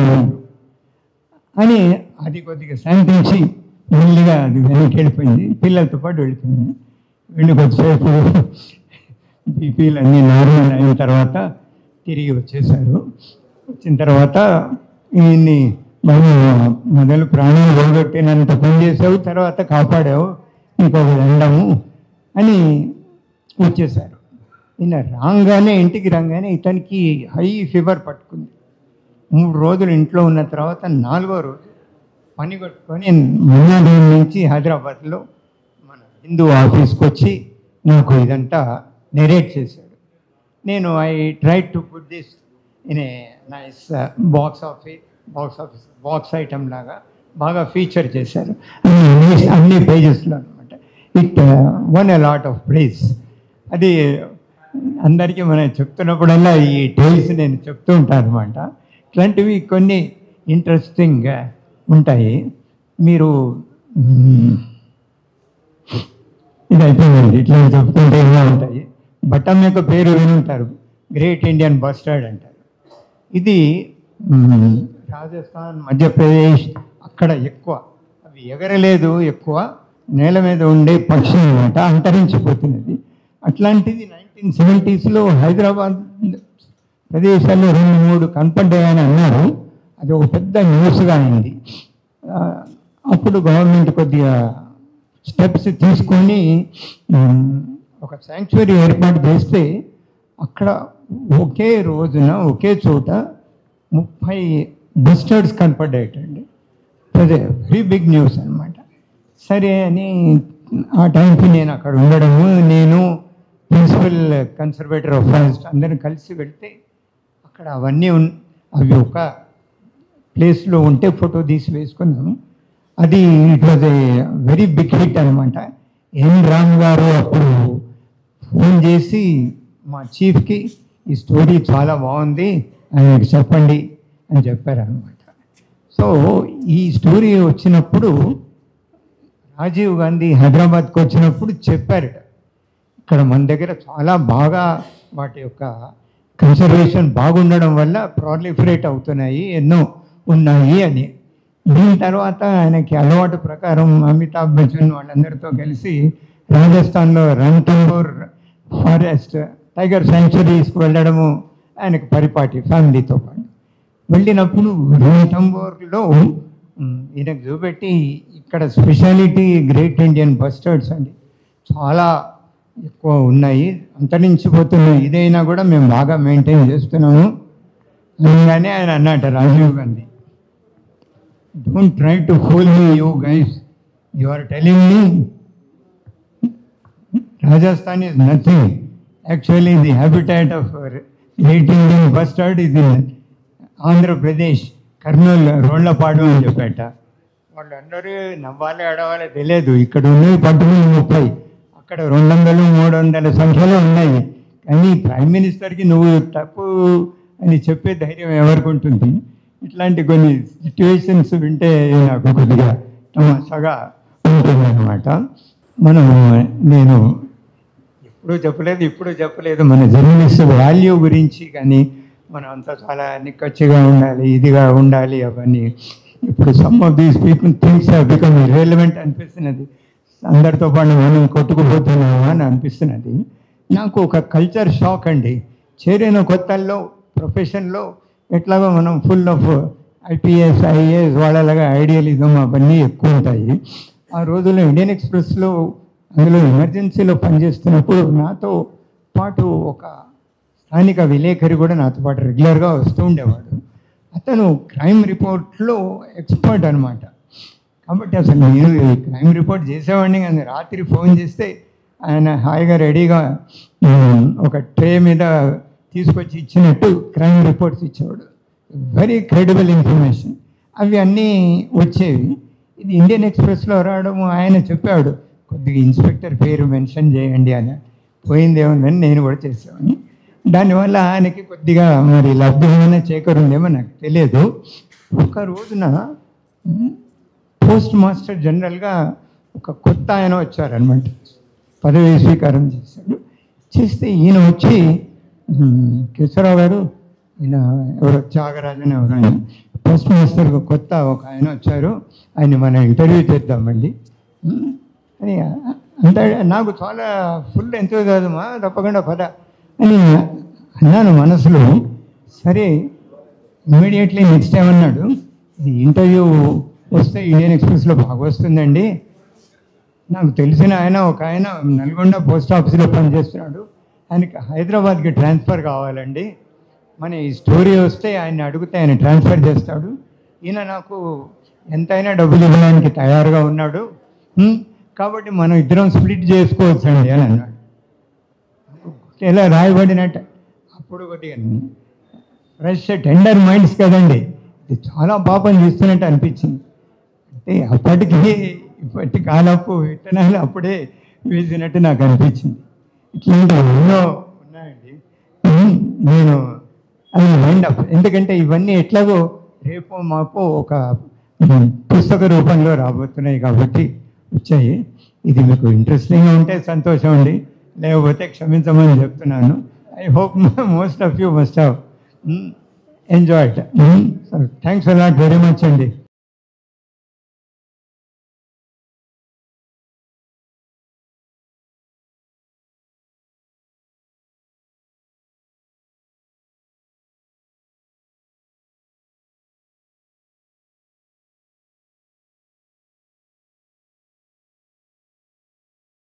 అని అది కొద్దిగా శాంతించి మెల్లిగా అది వెనక్కి వెళ్ళిపోయింది, పిల్లలతో పాటు వెళ్ళిపోయింది. వెళ్ళి కొద్దిసేపు బీపీలు అన్నీ నార్మల్ అయిన తర్వాత తిరిగి వచ్చేసారు. వచ్చిన తర్వాత ఈయన్ని మొదలు ప్రాణాలు పోగొట్టినంత పని చేసావు, తర్వాత కాపాడావు, ఇంకొక దండము అని వచ్చేసారు. ఈయన రాగానే ఇంటికి రాగానే ఇతనికి హై ఫీవర్ పట్టుకుంది. 3 రోజులు ఇంట్లో ఉన్న తర్వాత 4వ రోజు పని కొట్టుకొని మొన్న నుంచి హైదరాబాద్లో మన హిందూ ఆఫీస్కి వచ్చి నాకు ఇదంతా నెరేట్ చేశాడు. నేను I try to put this in a nice box item లాగా బాగా ఫీచర్ చేశారు అన్ని పేజెస్లో అనమాట. It won a lot of prize. అది అందరికీ మనం చెప్తున్నప్పుడల్లా ఈ టేల్స్ నేను చెప్తూ ఉంటాను అనమాట. ఇట్లాంటివి కొన్ని ఇంట్రెస్టింగ్గా ఉంటాయి. మీరు ఇది అయిపోయింది, ఇట్లా చెప్తుంటే ఇలా ఉంటాయి. బట్టం యొక్క పేరు వినుంటారు, గ్రేట్ ఇండియన్ బస్టర్డ్ అంటారు. ఇది రాజస్థాన్, మధ్యప్రదేశ్ అక్కడ ఎక్కువ. అవి ఎగరలేదు, ఎక్కువ నేల మీద ఉండే పక్షి అనమాట, అంతరించిపోతున్నది. అట్లాంటిది 1970s హైదరాబాద్ ప్రదేశాల్లో 2-3 కనపడ్డాయని అన్నారు. అది ఒక పెద్ద న్యూస్గా అయింది. అప్పుడు గవర్నమెంట్ కొద్దిగా స్టెప్స్ తీసుకొని ఒక శాంక్చురీ ఏర్పాటు చేస్తే అక్కడ ఒకే రోజున ఒకే చోట 30 బస్టర్డ్స్ కనపడ్డాయటండి. అదే వెరీ బిగ్ న్యూస్ అనమాట. సరే అని ఆ టైంకి నేను అక్కడ ఉండడము, నేను ప్రిన్సిపల్ కన్సర్వేటర్ ఆఫ్ ఫారెస్ట్ అందరం కలిసి వెళ్తే అక్కడ అవన్నీ అవి ఒక ప్లేస్లో ఉంటే ఫోటో తీసి వేసుకున్నాము. అది it was a very big hit అనమాట. ఎన్ రామ్ గారు అప్పుడు ఫోన్ చేసి మా చీఫ్కి ఈ స్టోరీ చాలా బాగుంది అని చెప్పండి అని చెప్పారనమాట. సో ఈ స్టోరీ వచ్చినప్పుడు రాజీవ్ గాంధీ హైదరాబాద్కి వచ్చినప్పుడు చెప్పారట, ఇక్కడ మన దగ్గర చాలా బాగా వాటి యొక్క కన్సర్వేషన్ బాగుండడం వల్ల ప్రాలిఫరేట్ అవుతున్నాయి, ఎన్నో ఉన్నాయి అని. దీని తర్వాత ఆయనకి అలవాటు ప్రకారం అమితాబ్ బచ్చన్ వాళ్ళందరితో కలిసి రాజస్థాన్లో రణథంబోర్ ఫారెస్ట్ టైగర్ శాంక్చురీస్కి వెళ్ళడము ఆయనకు పరిపాటి, ఫ్యామిలీతో పాటు వెళ్ళినప్పుడు రణథంబోర్లో ఈయనకు చూపెట్టి ఇక్కడ స్పెషాలిటీ గ్రేట్ ఇండియన్ బస్టర్డ్స్ అండి చాలా ఎక్కువ ఉన్నాయి, అంతరించిపోతున్నాయి, ఇదైనా కూడా మేము బాగా మెయింటైన్ చేస్తున్నాము అనగానే ఆయన అన్నట్టు Rajiv Gandhi, don't try to fool me you guys, you are telling me Rajasthan is nothing. Actually, the habitat of great Indian bustard is in Andhra Pradesh, Karnool, Rollapadu అని చెప్పేట. వాళ్ళందరూ నవ్వాలి ఆడవాలి తెలియదు. ఇక్కడ ఉన్నాయి 30, అక్కడ 200-300 సంఖ్యలో ఉన్నాయి. కానీ ప్రైమ్ మినిస్టర్కి నువ్వు తప్పు అని చెప్పే ధైర్యం ఎవరికి ఉంటుంది? ఇట్లాంటి కొన్ని సిచ్యువేషన్స్ వింటే నాకు కొద్దిగా తమాషాగా ఉంటుందన్నమాట. నేను ఇప్పుడు చెప్పలేదు మన జర్నలిస్ట్ వాల్యూ గురించి, కానీ మనం అంతా చాలా నిక్కచ్చిగా ఉండాలి, ఇదిగా ఉండాలి అవన్నీ. ఇప్పుడు some of these people things have become irrelevant అనిపిస్తున్నది. అందరితో పాటు మనం కొట్టుకుపోతున్నామా అని అనిపిస్తున్నది. నాకు ఒక కల్చర్ షాక్ అండి. చేరిన కొత్తల్లో ప్రొఫెషన్లో ఎట్లాగో మనం ఫుల్ ఆఫ్ ఐపీఎస్ ఐఏఎస్ వాళ్ళలాగా ఐడియలిజం అవన్నీ ఎక్కువ ఉంటాయి. ఆ రోజుల్లో ఇండియన్ ఎక్స్ప్రెస్లో అందులో ఎమర్జెన్సీలో పనిచేస్తున్నప్పుడు నాతో పాటు ఒక స్థానిక విలేకరి కూడా నాతో పాటు రెగ్యులర్గా వస్తూ ఉండేవాడు. అతను క్రైమ్ రిపోర్ట్లో ఎక్స్పర్ట్ అనమాట. కాబట్టి అసలు నేను ఈ క్రైమ్ రిపోర్ట్ చేసేవాడిని, కానీ రాత్రి ఫోన్ చేస్తే ఆయన హాయిగా రెడీగా ఒక ట్రే మీద తీసుకొచ్చి ఇచ్చినట్టు క్రైమ్ రిపోర్ట్స్ ఇచ్చేవాడు. వెరీ క్రెడిబుల్ ఇన్ఫర్మేషన్ అవి అన్నీ వచ్చేవి. ఇది ఇండియన్ ఎక్స్ప్రెస్లో రావడము, ఆయన చెప్పాడు కొద్దిగా ఇన్స్పెక్టర్ పేరు మెన్షన్ చేయండి అని. పోయిందేముందని నేను కూడా చేసేవాడిని. దానివల్ల ఆయనకి కొద్దిగా మరి లబ్ధమైన చేకూరుందేమో నాకు తెలియదు. ఒక రోజున పోస్ట్ మాస్టర్ జనరల్గా ఒక కొత్త ఆయన వచ్చారనమాట, పదవి స్వీకారం చేశాడు. చేస్తే ఈయన వచ్చి, కేశవరావు గారు, ఈయన ఎవరో త్యాగరాజన్ ఎవరు, ఆయన పోస్ట్ మాస్టర్ కొత్త ఒక ఆయన వచ్చారు, ఆయన మనం ఇంటర్వ్యూ చేద్దామండి అని అంటే నాకు చాలా ఫుల్ ఎంతో కాదమ్మా, తప్పకుండా పద అని అన్నాను మనసులో. సరే ఇమ్మీడియట్లీ నెక్స్ట్ టైం అన్నాడు, ఈ ఇంటర్వ్యూ వస్తే ఇండియన్ ఎక్స్ప్రెస్లో బాగా వస్తుందండి, నాకు తెలిసిన ఒక ఆయన నల్గొండ పోస్ట్ ఆఫీస్లో పనిచేస్తున్నాడు, ఆయనకి హైదరాబాద్కి ట్రాన్స్ఫర్ కావాలండి, మన ఈ స్టోరీ వస్తే ఆయన అడిగితే ఆయన ట్రాన్స్ఫర్ చేస్తాడు, ఈయన నాకు ఎంతైనా డబ్బులు ఇవ్వడానికి తయారుగా ఉన్నాడు, కాబట్టి మనం ఇద్దరం స్ప్లిట్ చేసుకోవచ్చండి అని అన్నాడు. ఎలా రాయబడినట్టు అప్పుడు కొద్దిగా ఫ్రెష్ టెండర్ మైండ్స్ కదండి, ఇది చాలా పాపం చేస్తున్నట్టు అనిపించింది. అంటే అప్పటికి ఇప్పటి కాలపు విత్తనాలు అప్పుడే వేసినట్టు నాకు అనిపించింది. ఇట్లాంటి ఎన్నో ఉన్నాయండి. నేను అది మైండ్ అప్, ఎందుకంటే ఇవన్నీ ఎట్లాగో రేపో మాపో ఒక పుస్తక రూపంలో రాబోతున్నాయి కాబట్టి వచ్చాయి. ఇది మీకు ఇంట్రెస్టింగ్గా ఉంటే సంతోషం అండి, లేకపోతే క్షమించమని చెప్తున్నాను. I hope most of you must have enjoyed. So thanks a lot very much అండి.